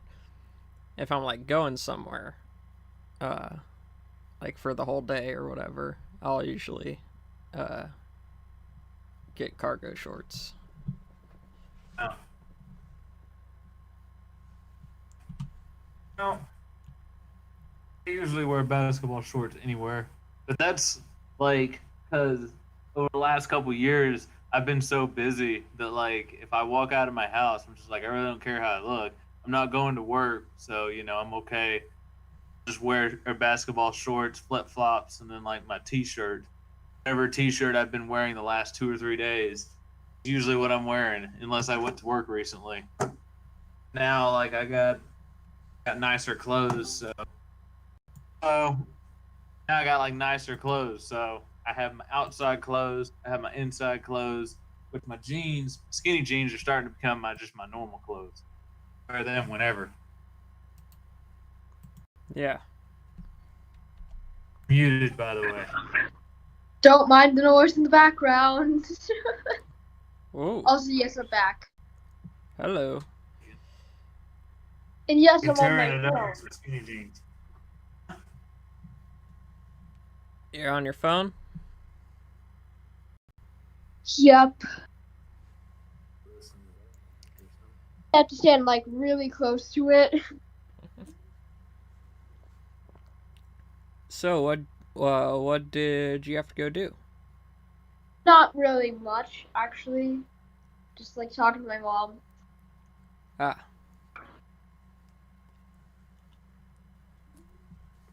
if I'm like going somewhere, like for the whole day or whatever, I'll usually get cargo shorts. Oh. No, I usually wear basketball shorts anywhere, but that's like because over the last couple years I've been so busy that like if I walk out of my house, I'm just like I really don't care how I look. I'm not going to work, so I'm okay. Just wear basketball shorts, flip flops, and then like my T-shirt. Whatever T-shirt I've been wearing the last 2 or 3 days is usually what I'm wearing, unless I went to work recently. Now, like I got nicer clothes, so now I got like nicer clothes. So I have my outside clothes, I have my inside clothes. With my jeans, skinny jeans are starting to become my normal clothes. Wear them whenever. Yeah. Muted, by the way. Don't mind the noise in the background. Ooh. Also, yes, I'm back. Hello. And yes, You're I'm on tearing my it phone. up for skinny jeans. You're on your phone? Yep. I have to stand like really close to it. So what did you have to go do? Not really much, actually. Just like talking to my mom. Ah.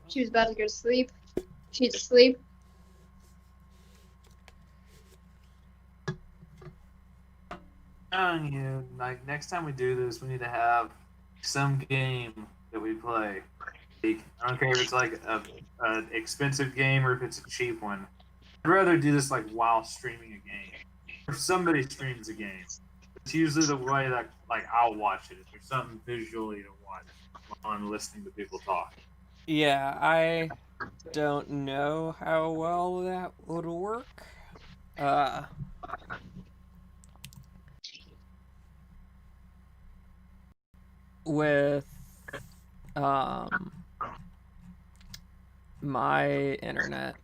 She was about to go to sleep. She's asleep. Like next time we do this, we need to have some game that we play. Like, I don't care if it's like a expensive game or if it's a cheap one. I'd rather do this like while streaming a game. If somebody streams a game, it's usually the way that like I'll watch it. If there's something visually to watch while I'm listening to people talk. Yeah, I don't know how well that would work. With my internet.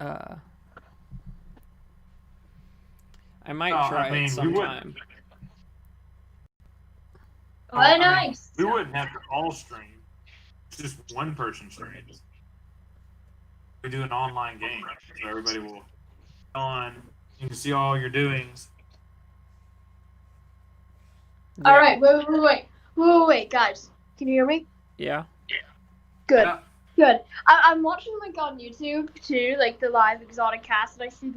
I might try it sometime. Oh, nice. We wouldn't have to all stream. It's just one person streams. We do an online game, so everybody will on. You can see all your doings. Yeah. All right, wait, guys. Can you hear me? Yeah. Good. Yeah. Good. I'm watching like on YouTube too, like the live exotic cast, and I see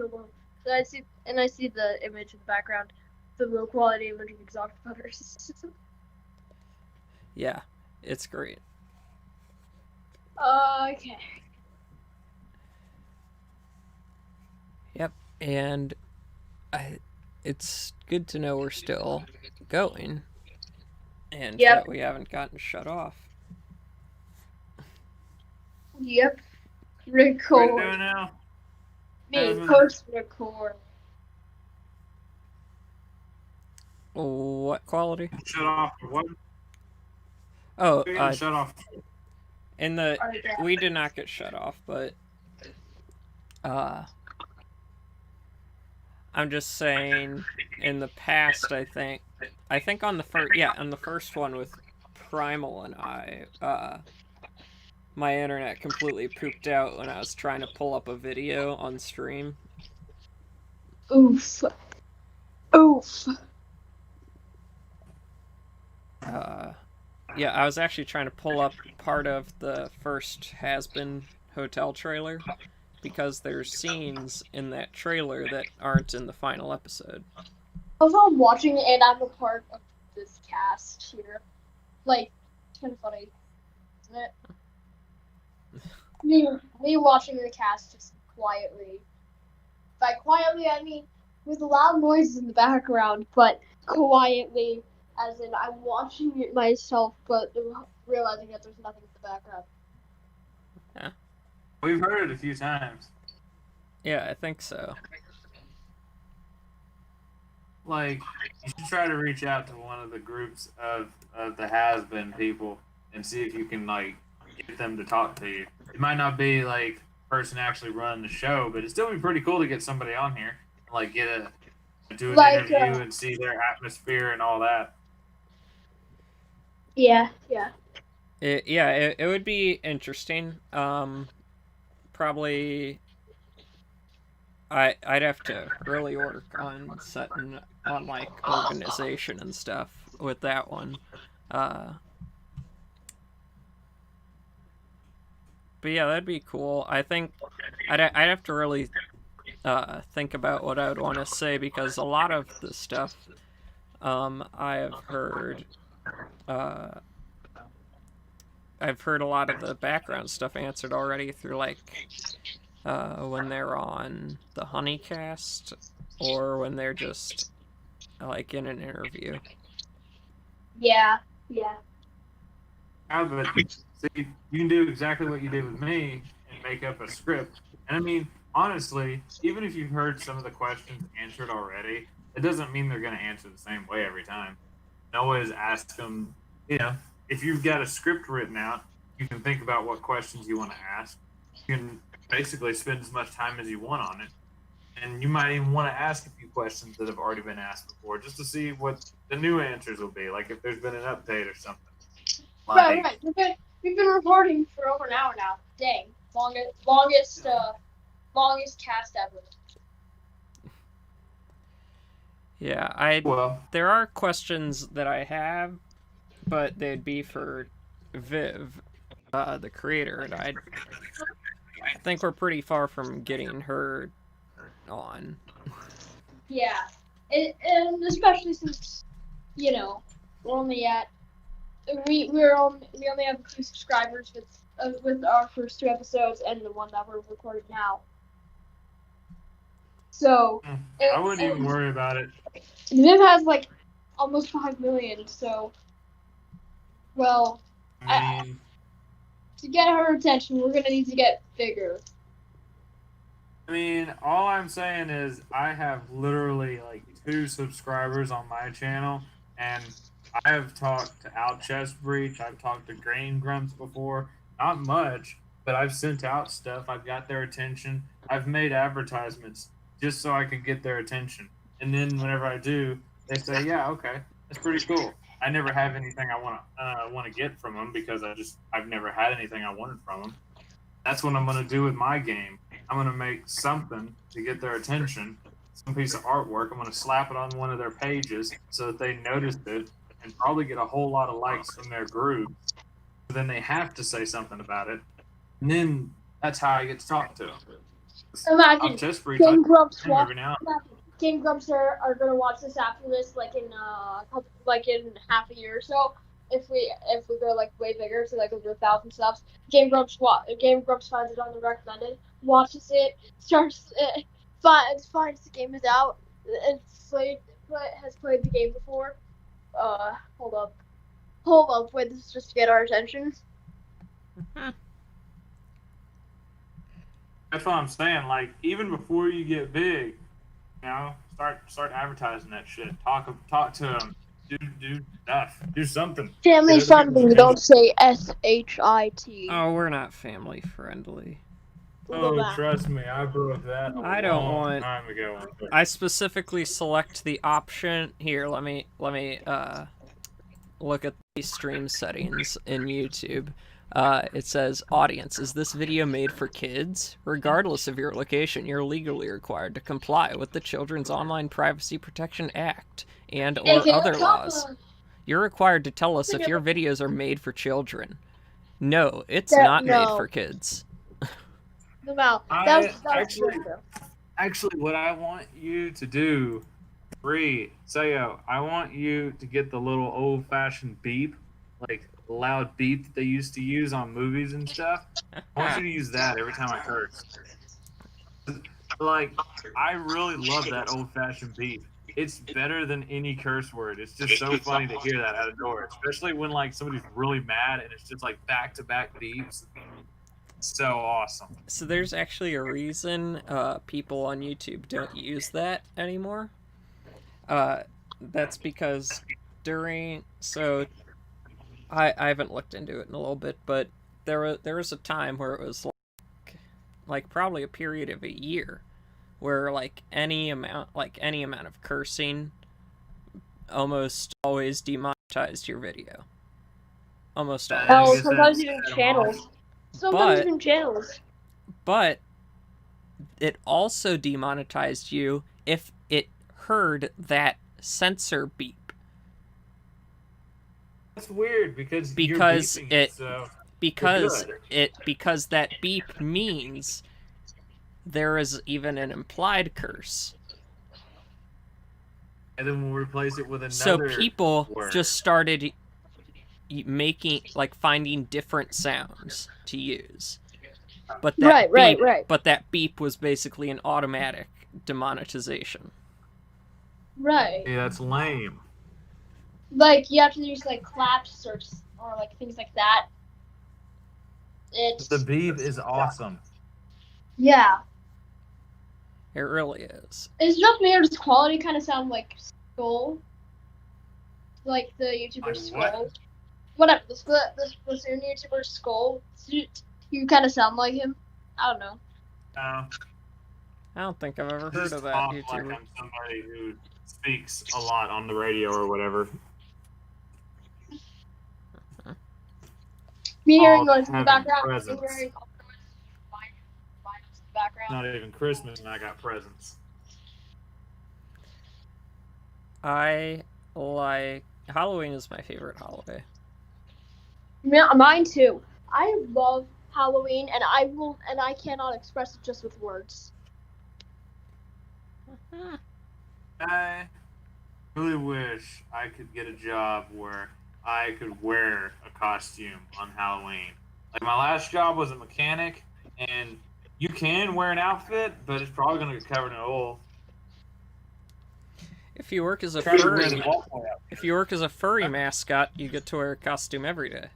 I see the image in the background, the low quality image of exotic butters. Yeah, it's great. Okay. Yep, and it's good to know we're still going, and that we haven't gotten shut off. Yep. Record. What are you doing now? Me, post record. What quality? Shut off for what? Oh, You're getting shut off. in the we did not get shut off, but I'm just saying in the past I think on the first one with Primal and my internet completely pooped out when I was trying to pull up a video on stream. Oof. Oof. Yeah, I was actually trying to pull up part of the first Has Been Hotel trailer because there's scenes in that trailer that aren't in the final episode. Also, I'm watching it and I'm a part of this cast here. Like, it's kind of funny, isn't it? Me watching the cast just quietly. By quietly, I mean with loud noises in the background, but quietly, as in I'm watching it myself, but realizing that there's nothing in the background. Yeah. We've heard it a few times. Yeah, I think so. Like, you should try to reach out to one of the groups of the has-been people and see if you can, like, get them to talk to you. It might not be, like, the person actually running the show, but it'd still be pretty cool to get somebody on here and, like, do an interview and see their atmosphere and all that. Yeah. It would be interesting. Probably I'd have to really work on setting on like organization and stuff with that one. But yeah, that'd be cool. I think I'd have to really think about what I would want to say because a lot of the stuff I have heard I've heard a lot of the background stuff answered already through like when they're on the Honeycast or when they're just like in an interview. Yeah. But see, you can do exactly what you did with me and make up a script. And I mean, honestly, even if you've heard some of the questions answered already, it doesn't mean they're going to answer the same way every time. Always ask them, if you've got a script written out, you can think about what questions you want to ask. You can basically spend as much time as you want on it. And you might even want to ask a few questions that have already been asked before just to see what the new answers will be, like if there's been an update or something. Like, Right. We've been recording for over an hour now. Dang. Longest cast ever. Yeah, there are questions that I have, but they'd be for Viv, the creator, and I think we're pretty far from getting her on. Yeah, and especially since we're only at we only have a few subscribers with our first 2 episodes and the one that we're recording now. So I wouldn't even worry about it. Viv has like almost 5 million. So, well, I mean, to get her attention, we're gonna need to get bigger. I mean, all I'm saying is I have literally like 2 subscribers on my channel, and I have talked to Out Chest Breach. I've talked to Grain Grumps before. Not much, but I've sent out stuff. I've got their attention. I've made advertisements just so I can get their attention. And then whenever I do, they say, "Yeah, okay, that's pretty cool." I never have anything I want to get from them because I've never had anything I wanted from them. That's what I'm going to do with my game. I'm going to make something to get their attention, some piece of artwork. I'm going to slap it on one of their pages so that they notice it and probably get a whole lot of likes from their group. So then they have to say something about it. And then that's how I get to talk to them. Imagine just free Game Grumps every now. Game Grumps are gonna watch this after this, like in half a year or so. If we go like way bigger to like over 1,000 subs, Game Grumps finds it on the recommended, watches it, starts finds the game is out, and has played the game before. Hold up, wait, this is just to get our attention. That's what I'm saying. Like, even before you get big, start advertising that shit. Talk to them. do stuff. Do something. Family Get other friendly. people Don't say SHIT. Oh, we're not family friendly. Oh, trust me, I broke that a I don't long want- time ago. I specifically select the option here. Let me look at the stream settings in YouTube. It says, audience, is this video made for kids? Regardless of your location, you're legally required to comply with the Children's Online Privacy Protection Act and or other laws. You're required to tell us if your videos are made for children. No, it's not made for kids. No, Actually, what I want you to do, Sayo, I want you to get the little old-fashioned beep, like the loud beep that they used to use on movies and stuff. I want you to use that every time I curse. Like, I really love that old-fashioned beep. It's better than any curse word. It's just so funny to hear that out of door, especially when like somebody's really mad and it's just like back-to-back beeps. So awesome. So there's actually a reason people on YouTube don't use that anymore. That's because I haven't looked into it in a little bit, but there was a time where it was like probably a period of a year where like any amount of cursing almost always demonetized your video. Almost always. Oh, sometimes even channels. But it also demonetized you if it heard that censor beep. That's weird because because that beep means there is even an implied curse. And then we'll replace it with another. So people word. just started finding different sounds to use. But that right. But that beep was basically an automatic demonetization. Right. Yeah, that's lame. Like you have to use like claps or like things like that. The beep is awesome. Yeah. It really is. It's just me or does quality kind of sound like Skull? Like the YouTuber Like Skull? what? Whatever, the Splatoon YouTuber Skull. You kind of sound like him. I don't know. No. I don't think I've ever heard Just of that talk YouTuber. like I'm somebody who speaks a lot on the radio or whatever. Me hearing Oh, noise in the having background. presents. Me hearing background. Not even Christmas and I got presents. I like Halloween is my favorite holiday. Yeah, mine too. I love Halloween, and I cannot express it just with words. I really wish I could get a job where I could wear a costume on Halloween. Like my last job was a mechanic, and you can wear an outfit, but it's probably gonna get covered in oil. If you work as a Try to wear furry, the ball point outfit. if you work as a furry mascot, you get to wear a costume every day.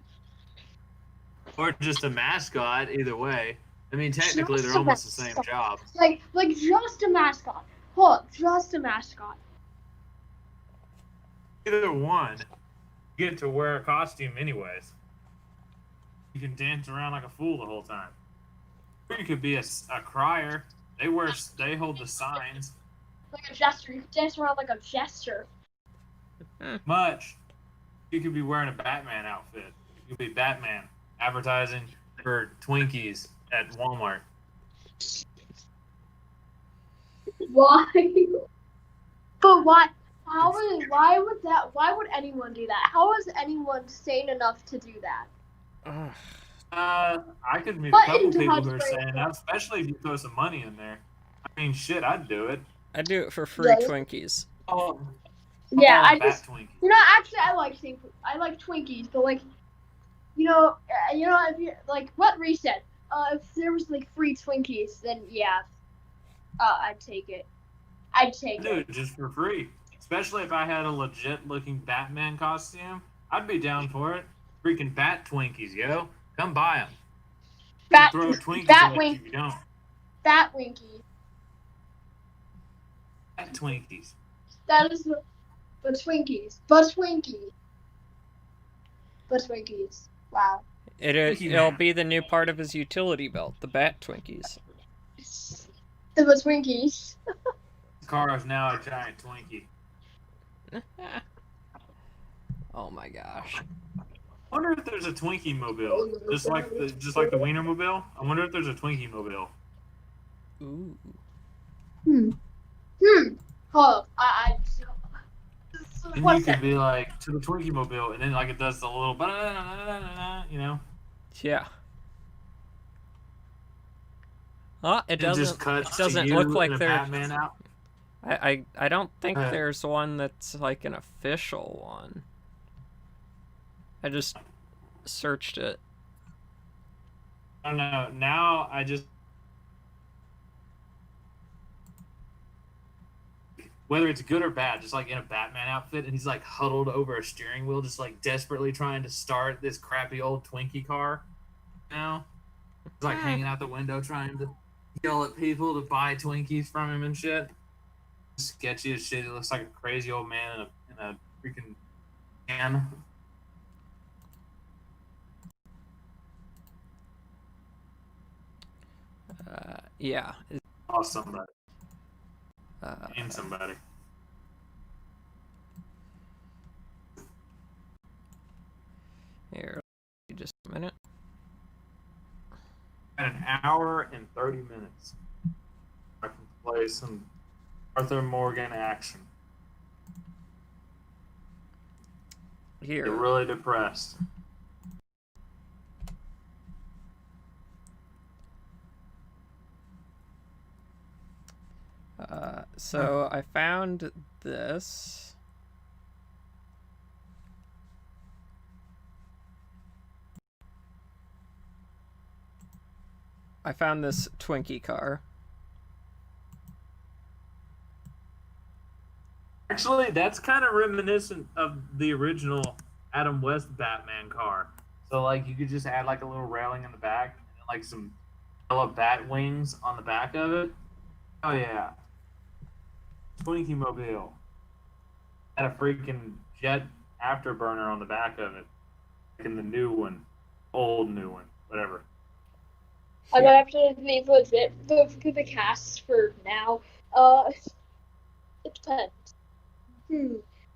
Or just a mascot, either way. I mean, technically, they're almost the same job. Like just a mascot. Hold up, just a mascot. Either one, you get to wear a costume anyways. You can dance around like a fool the whole time. Or you could be a crier. They hold the signs. Like a jester. You can dance around like a jester. Much. You could be wearing a Batman outfit. You could be Batman advertising for Twinkies at Walmart. Why? But why? Why would anyone do that? How is anyone sane enough to do that? I could meet But a couple in people who are Dodge saying that, especially if you throw some money in there. I mean, shit, I'd do it. I do it for free Really? Twinkies. Oh, Yeah, I Bat just Twinkie. actually I like Twinkies, but like if you like what Reese said, if there was like free Twinkies, then yeah, I'd take it. Dude, just for free. Especially if I had a legit looking Batman costume, I'd be down for it. Freaking Bat Twinkies, yo. Come buy them. Bat Throw Twinkies Bat at Wink you, you don't. Bat Winky. Bat Twinkies. That is the But Twinkies. But Twinkies. But Twinkies. Wow. Twinkie It'll Man. be the new part of his utility belt, the Bat Twinkies. The But Twinkies. This car is now a giant Twinkie. Oh my gosh. I wonder if there's a Twinkie mobile, just like the Wiener mobile. I wonder if there's a Twinkie mobile. Ooh. Hold on. And One you could second. be like to the Twinkie mobile, and then like it does the little, you know. Yeah. Oh, it It just doesn't. It cuts doesn't to you look like and a there. Batman out. I don't think Uh. there's one that's like an official one. I just searched it. I don't know. Now I just whether it's good or bad, just like in a Batman outfit, and he's like huddled over a steering wheel, just like desperately trying to start this crappy old Twinkie car. You know, he's like hanging out the window trying to yell at people to buy Twinkies from him and shit. Sketchy as shit. He looks like a crazy old man in a freaking can. Yeah. Oh, somebody. Uh, Name somebody. Here, just a minute. At an hour and 30 minutes. I can play some Arthur Morgan action. Here. Get really depressed. So I found this. I found this Twinkie car. Actually, that's kind of reminiscent of the original Adam West Batman car. So, like, you could just add, like, a little railing in the back and, like, some yellow bat wings on the back of it. Oh, yeah. Twinkie Mobile. Had a freaking jet afterburner on the back of it. Like in the new one. Old new one. Whatever. I'm gonna have to leave the cast for now. It depends.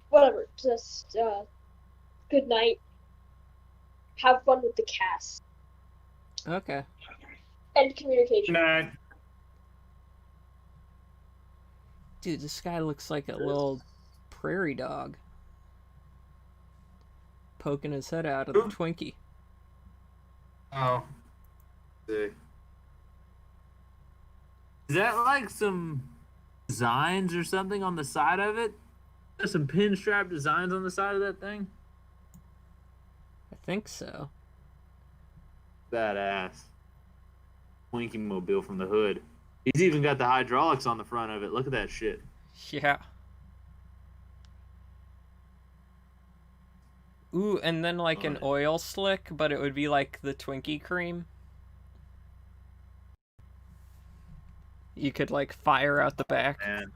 Whatever. Just good night. Have fun with the cast Okay. and communication. Good night. Dude, this guy looks like a little prairie dog. Poking his head out of the Twinkie. Oh. See. Is that like some designs or something on the side of it? There's some pinstripe designs on the side of that thing? I think so. Badass. Twinkie mobile from the hood. He's even got the hydraulics on the front of it. Look at that shit. Yeah. Ooh, and then like an oil slick, but it would be like the Twinkie cream. You could like fire out the back. Man.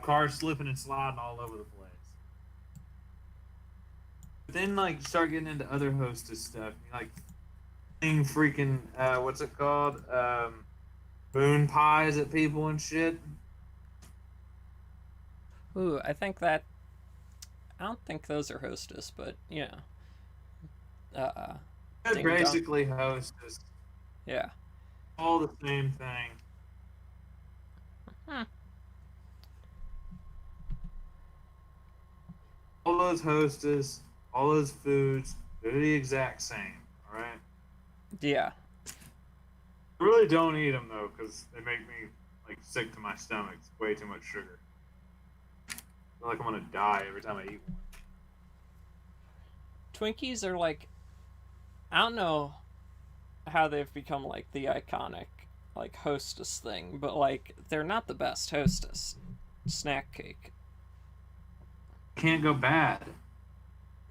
Cars slipping and sliding all over the place. But then like start getting into other Hostess stuff. Like thing freaking what's it called? Moon pies at people and shit. Ooh, I think that. I don't think those are Hostess, but yeah. They're Ding dong. basically Hostess. Yeah. All the same thing. Huh. All those Hostess, all those foods, they're the exact same. All right. Yeah. I really don't eat them though, because they make me like sick to my stomach. It's way too much sugar. I feel like I'm gonna die every time I eat one. Twinkies are like, I don't know how they've become like the iconic like Hostess thing, but like they're not the best Hostess snack cake. Can't go bad.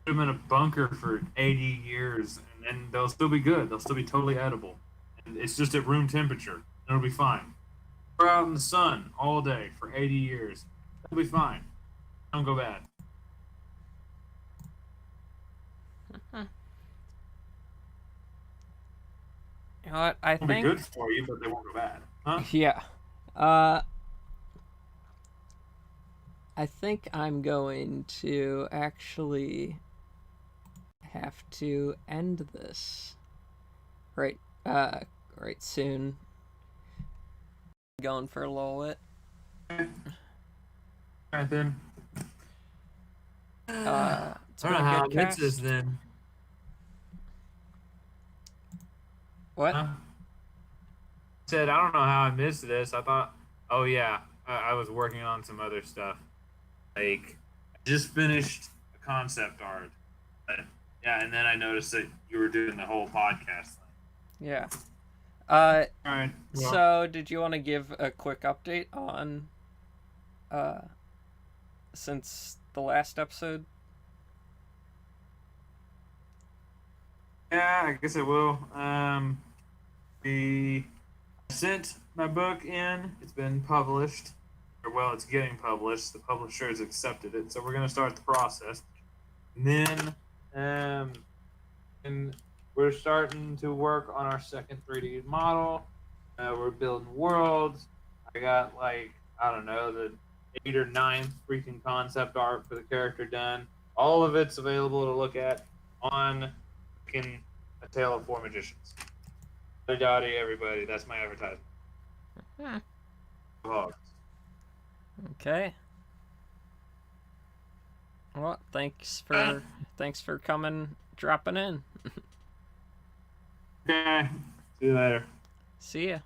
Put them in a bunker for 80 years, and then they'll still be good. They'll still be totally edible. And it's just at room temperature. It'll be fine. We're out in the sun all day for 80 years. It'll be fine. Don't go bad. You know what? I It'll be think. good for you, but they won't go bad. Huh? Yeah. I think I'm going to actually have to end this right right soon. Going for a little bit. Alright then. It's I been don't know a how I good missed cast. this then. What? Huh? Said I don't know how I missed this. I thought, oh yeah, I was working on some other stuff. Like, I just finished a concept art. But, yeah, and then I noticed that you were doing the whole podcast thing. Yeah. All right. Well, So did you want to give a quick update on since the last episode? yeah, I guess I will. The I sent my book in. It's been published. Or, well, it's getting published. The publisher has accepted it, so we're gonna start the process. And then, and we're starting to work on our second 3D model. We're building worlds. I got like, I don't know, the 8th or 9th freaking concept art for the character done. All of it's available to look at on freaking A Tale of Four Magicians. Dotty, everybody. That's my advertisement. Hogs. Okay. Well, thanks for coming, dropping in. Okay. See you later. See ya.